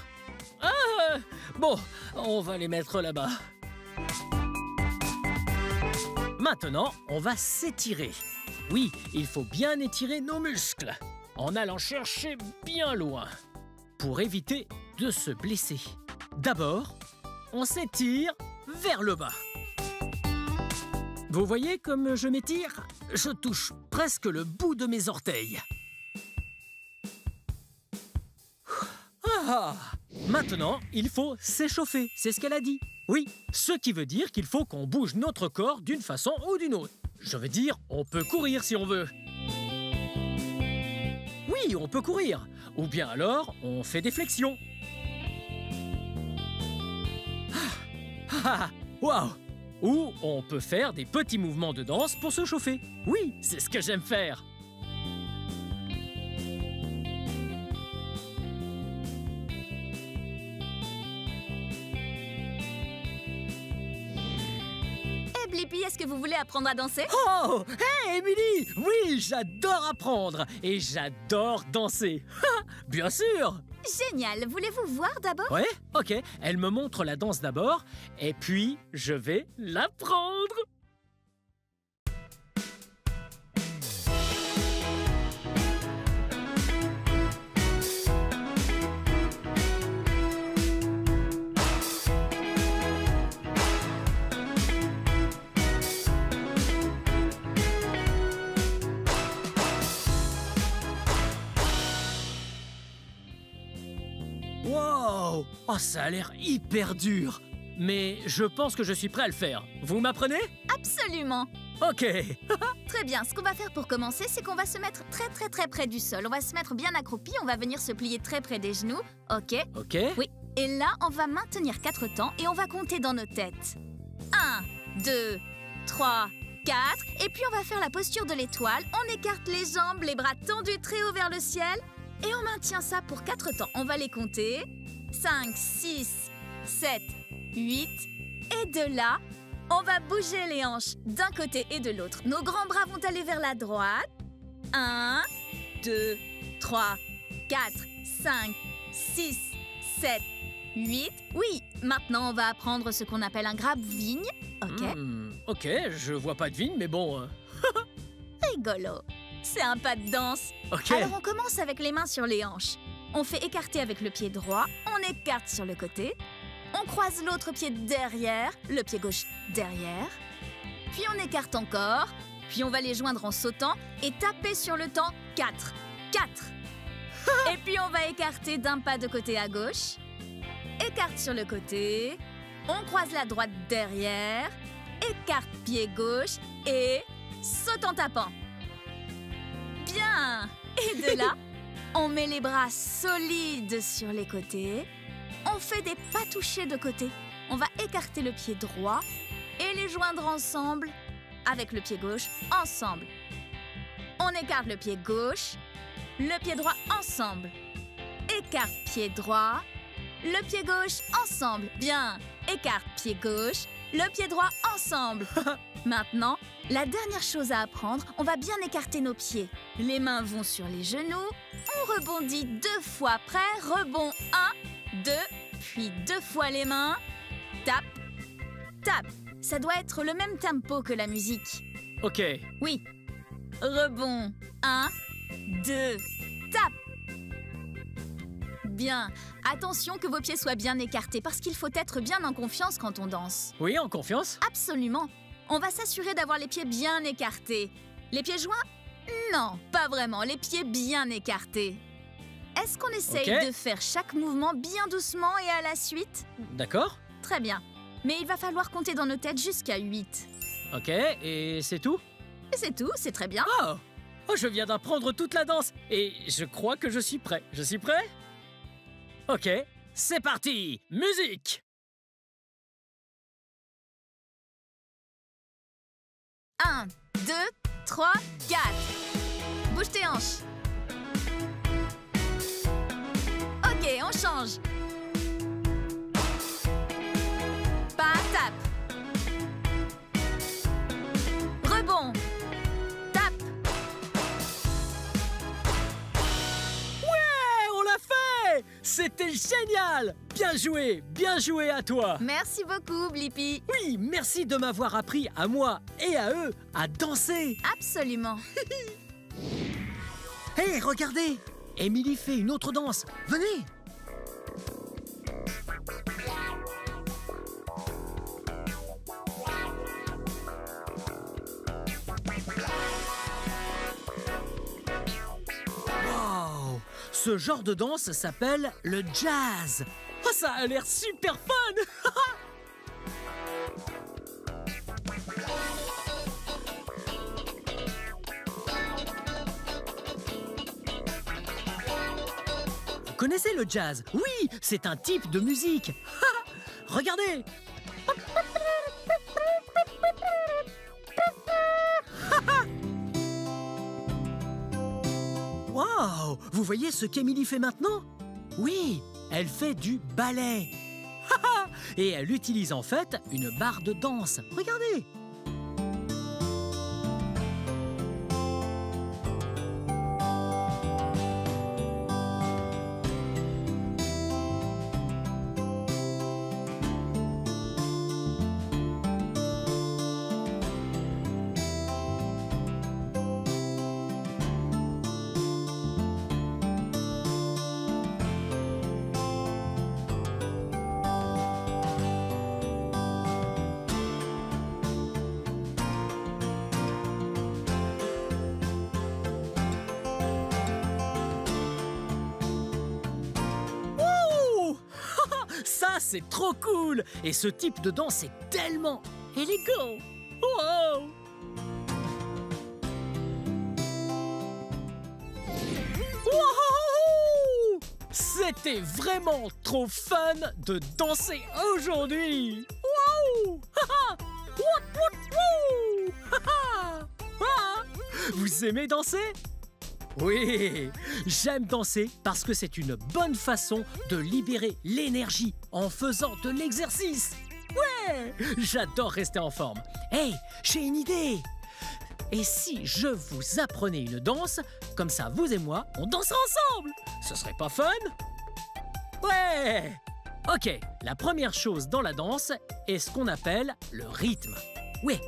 Bon, on va les mettre là-bas. Maintenant, on va s'étirer. Oui, il faut bien étirer nos muscles en allant chercher bien loin pour éviter de se blesser. D'abord, on s'étire vers le bas. Vous voyez comme je m'étire? Je touche presque le bout de mes orteils. Maintenant, il faut s'échauffer, c'est ce qu'elle a dit. Oui, ce qui veut dire qu'il faut qu'on bouge notre corps d'une façon ou d'une autre. Je veux dire, on peut courir si on veut. Oui, on peut courir. Ou bien alors, on fait des flexions. Waouh! Ou on peut faire des petits mouvements de danse pour se chauffer. Oui, c'est ce que j'aime faire. Blippi, est-ce que vous voulez apprendre à danser? Oh! Hey, Émilie! Oui, j'adore apprendre et j'adore danser. Bien sûr! Génial! Voulez-vous voir d'abord? Ouais, ok. Elle me montre la danse d'abord et puis je vais l'apprendre. Wow! Oh, ça a l'air hyper dur. Mais je pense que je suis prêt à le faire. Vous m'apprenez? Absolument! Ok. Très bien, ce qu'on va faire pour commencer, c'est qu'on va se mettre très près du sol. On va se mettre bien accroupi, on va venir se plier très près des genoux. Ok? Ok. Oui. Et là, on va maintenir 4 temps et on va compter dans nos têtes. 1, 2, 3, 4. Et puis on va faire la posture de l'étoile. On écarte les jambes, les bras tendus très haut vers le ciel. Et on maintient ça pour 4 temps. On va les compter. 5, 6, 7, 8. Et de là, on va bouger les hanches d'un côté et de l'autre. Nos grands bras vont aller vers la droite. 1, 2, 3, 4, 5, 6, 7, 8. Oui, maintenant on va apprendre ce qu'on appelle un grappe-vigne. Ok? Ok, je vois pas de vigne, mais bon... Rigolo. C'est un pas de danse. Ok. Alors on commence avec les mains sur les hanches. On fait écarter avec le pied droit, on écarte sur le côté. On croise l'autre pied derrière, le pied gauche derrière. Puis on écarte encore. Puis on va les joindre en sautant et taper sur le temps 4. 4. Et puis on va écarter d'un pas de côté à gauche. Écarte sur le côté. On croise la droite derrière. Écarte pied gauche et saute en tapant. Bien! Et de là, on met les bras solides sur les côtés. On fait des pas touchés de côté. On va écarter le pied droit et les joindre ensemble avec le pied gauche ensemble. On écarte le pied gauche, le pied droit ensemble. Écarte pied droit, le pied gauche ensemble. Bien! Écarte pied gauche, le pied droit ensemble. Maintenant, la dernière chose à apprendre, on va bien écarter nos pieds. Les mains vont sur les genoux. On rebondit 2 fois. Prêt? Rebond 1, 2, puis 2 fois les mains. Tape, tape. Ça doit être le même tempo que la musique. Ok. Oui. Rebond. 1, 2, tape. Bien. Attention que vos pieds soient bien écartés parce qu'il faut être bien en confiance quand on danse. Oui, en confiance? Absolument. On va s'assurer d'avoir les pieds bien écartés. Les pieds joints? Non, pas vraiment. Les pieds bien écartés. Est-ce qu'on essaye Ok. de faire chaque mouvement bien doucement et à la suite? D'accord. Très bien. Mais il va falloir compter dans nos têtes jusqu'à 8. Ok, et c'est tout? Et c'est tout, c'est très bien. Oh! Oh, je viens d'apprendre toute la danse et je crois que je suis prêt. Je suis prêt? Ok, c'est parti! Musique! 1, 2, 3, 4. Bouge tes hanches. Ok, on change. Pas tape. Rebond. Tape. Ouais, on l'a fait! C'était génial! Bien joué à toi! Merci beaucoup, Blippi. Oui, merci de m'avoir appris à moi et à eux à danser! Absolument. Hé, regardez! Émilie fait une autre danse. Venez! Wow! Ce genre de danse s'appelle le jazz. Oh, ça a l'air super fun! Vous connaissez le jazz? Oui, c'est un type de musique. Regardez! Wow! Vous voyez ce qu'Émilie fait maintenant? Oui, elle fait du ballet. Et elle utilise en fait une barre de danse. Regardez! Ça, c'est trop cool! Et ce type de danse est tellement élégant! Wow! Wow! C'était vraiment trop fun de danser aujourd'hui! Wow! Vous aimez danser? Oui, j'aime danser parce que c'est une bonne façon de libérer l'énergie en faisant de l'exercice. Ouais, j'adore rester en forme. Hey, j'ai une idée. Et si je vous apprenais une danse, comme ça vous et moi, on danserait ensemble? Ce serait pas fun? Ouais. Ok, la première chose dans la danse est ce qu'on appelle le rythme. Oui,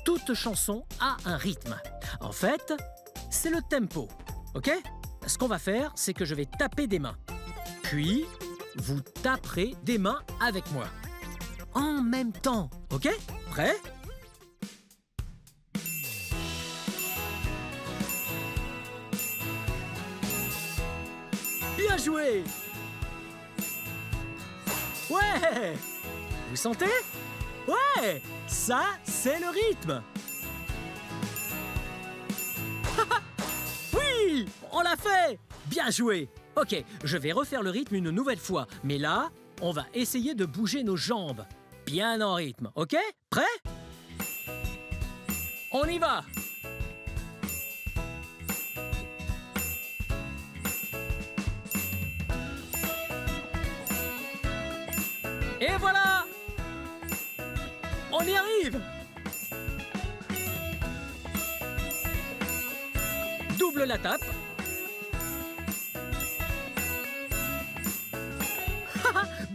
toute chanson a un rythme. En fait, c'est le tempo, ok? Ce qu'on va faire, c'est que je vais taper des mains. Puis, vous taperez des mains avec moi. En même temps, ok? Prêt? Bien joué! Ouais! Vous sentez? Ouais! Ça, c'est le rythme! Oui! On l'a fait! Bien joué! Ok, je vais refaire le rythme une nouvelle fois. Mais là, on va essayer de bouger nos jambes. Bien en rythme, ok? Prêt? On y va! Et voilà! On y arrive! Double la tape.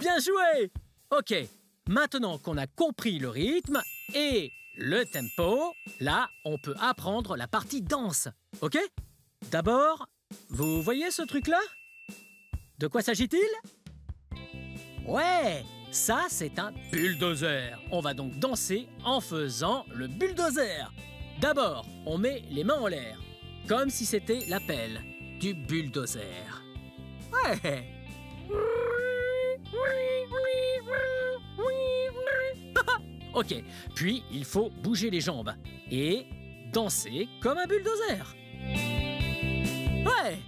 Bien joué! Ok, maintenant qu'on a compris le rythme et le tempo, là, on peut apprendre la partie danse, ok? D'abord, vous voyez ce truc-là? De quoi s'agit-il? Ouais, ça, c'est un bulldozer. On va donc danser en faisant le bulldozer. D'abord, on met les mains en l'air, comme si c'était la pelle du bulldozer. Ouais! Ok, puis il faut bouger les jambes et danser comme un bulldozer. Ouais!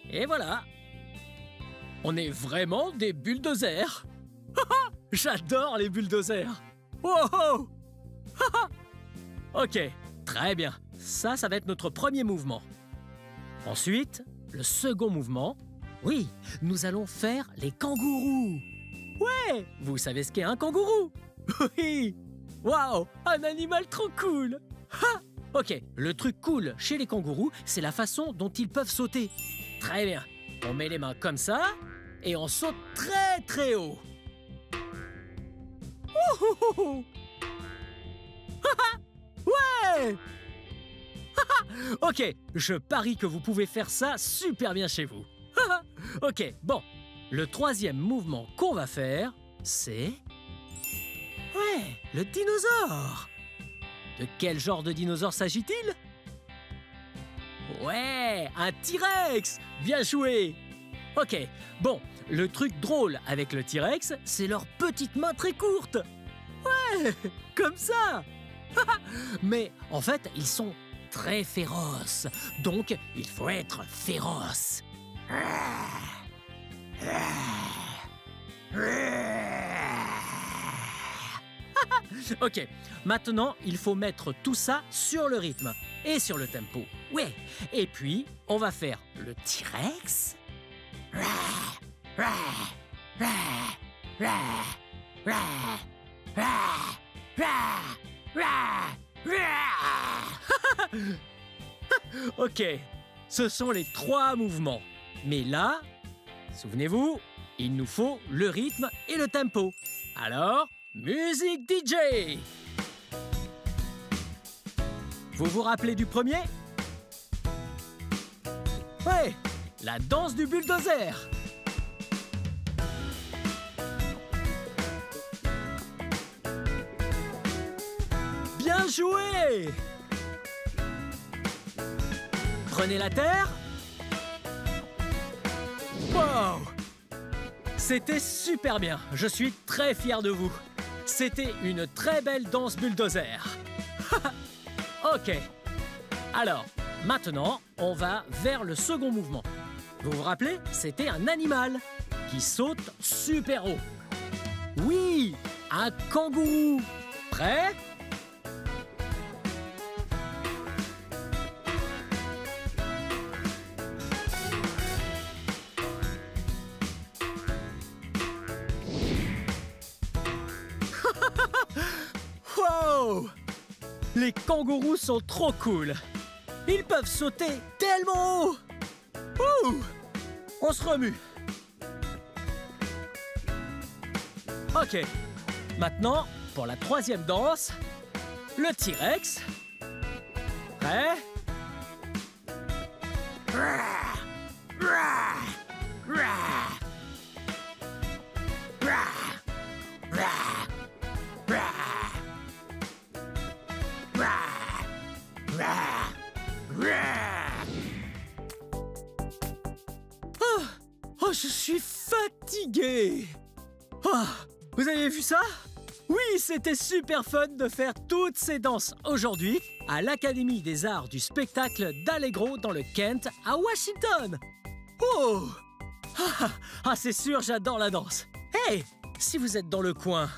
Et voilà! On est vraiment des bulldozers. J'adore les bulldozers. Wow! Ok, très bien. Ça va être notre premier mouvement. Ensuite, le second mouvement. Oui, nous allons faire les kangourous. Ouais, vous savez ce qu'est un kangourou? Oui! Waouh! Un animal trop cool! Ha! Ok, le truc cool chez les kangourous, c'est la façon dont ils peuvent sauter. Très bien. On met les mains comme ça et on saute très très haut. Ouhouhou! Ouais! Ok, je parie que vous pouvez faire ça super bien chez vous. Ok, bon. Le troisième mouvement qu'on va faire, c'est... Ouais, le dinosaure. De quel genre de dinosaure s'agit-il? Ouais, un T-Rex. Bien joué. Ok, bon, le truc drôle avec le T-Rex, c'est leurs petites mains très courtes. Ouais, comme ça. Mais en fait, ils sont très féroces. Donc, il faut être féroce. Ok, maintenant, il faut mettre tout ça sur le rythme et sur le tempo. Ouais, et puis, on va faire le T-Rex. Ok, ce sont les 3 mouvements. Mais là, souvenez-vous, il nous faut le rythme et le tempo. Alors, musique DJ! Vous vous rappelez du premier? Ouais, la danse du bulldozer. Bien joué! Prenez la terre. Wow! C'était super bien. Je suis très fier de vous. C'était une très belle danse bulldozer. Ok. Alors, maintenant, on va vers le second mouvement. Vous vous rappelez? C'était un animal qui saute super haut. Oui, un kangourou. Prêt? Wow! Les kangourous sont trop cool. Ils peuvent sauter tellement haut. Ouh! On se remue. Ok. Maintenant, pour la troisième danse, le T-Rex. Prêt? Oh, je suis fatigué. Oh, vous avez vu ça? Oui, c'était super fun de faire toutes ces danses aujourd'hui à l'Académie des Arts du Spectacle d'Allegro dans le Kent à Washington. Oh! C'est sûr, j'adore la danse. Hey, si vous êtes dans le coin,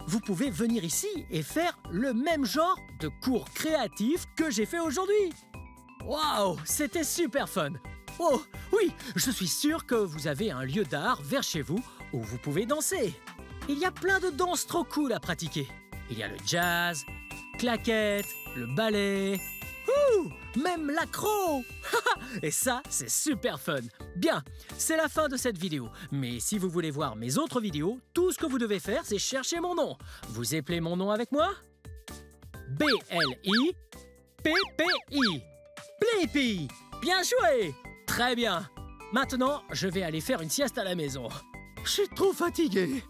vous pouvez venir ici et faire le même genre de cours créatifs que j'ai fait aujourd'hui. Waouh, c'était super fun. Oh, oui, je suis sûr que vous avez un lieu d'art vers chez vous où vous pouvez danser. Il y a plein de danses trop cool à pratiquer. Il y a le jazz, claquettes, le ballet. Ouh! Wouhou! Même l'accro! Et ça, c'est super fun. Bien, c'est la fin de cette vidéo. Mais si vous voulez voir mes autres vidéos, tout ce que vous devez faire, c'est chercher mon nom. Vous appelez mon nom avec moi? Blippi. Blippi. Bien joué! Très bien. Maintenant, je vais aller faire une sieste à la maison. Je suis trop fatigué.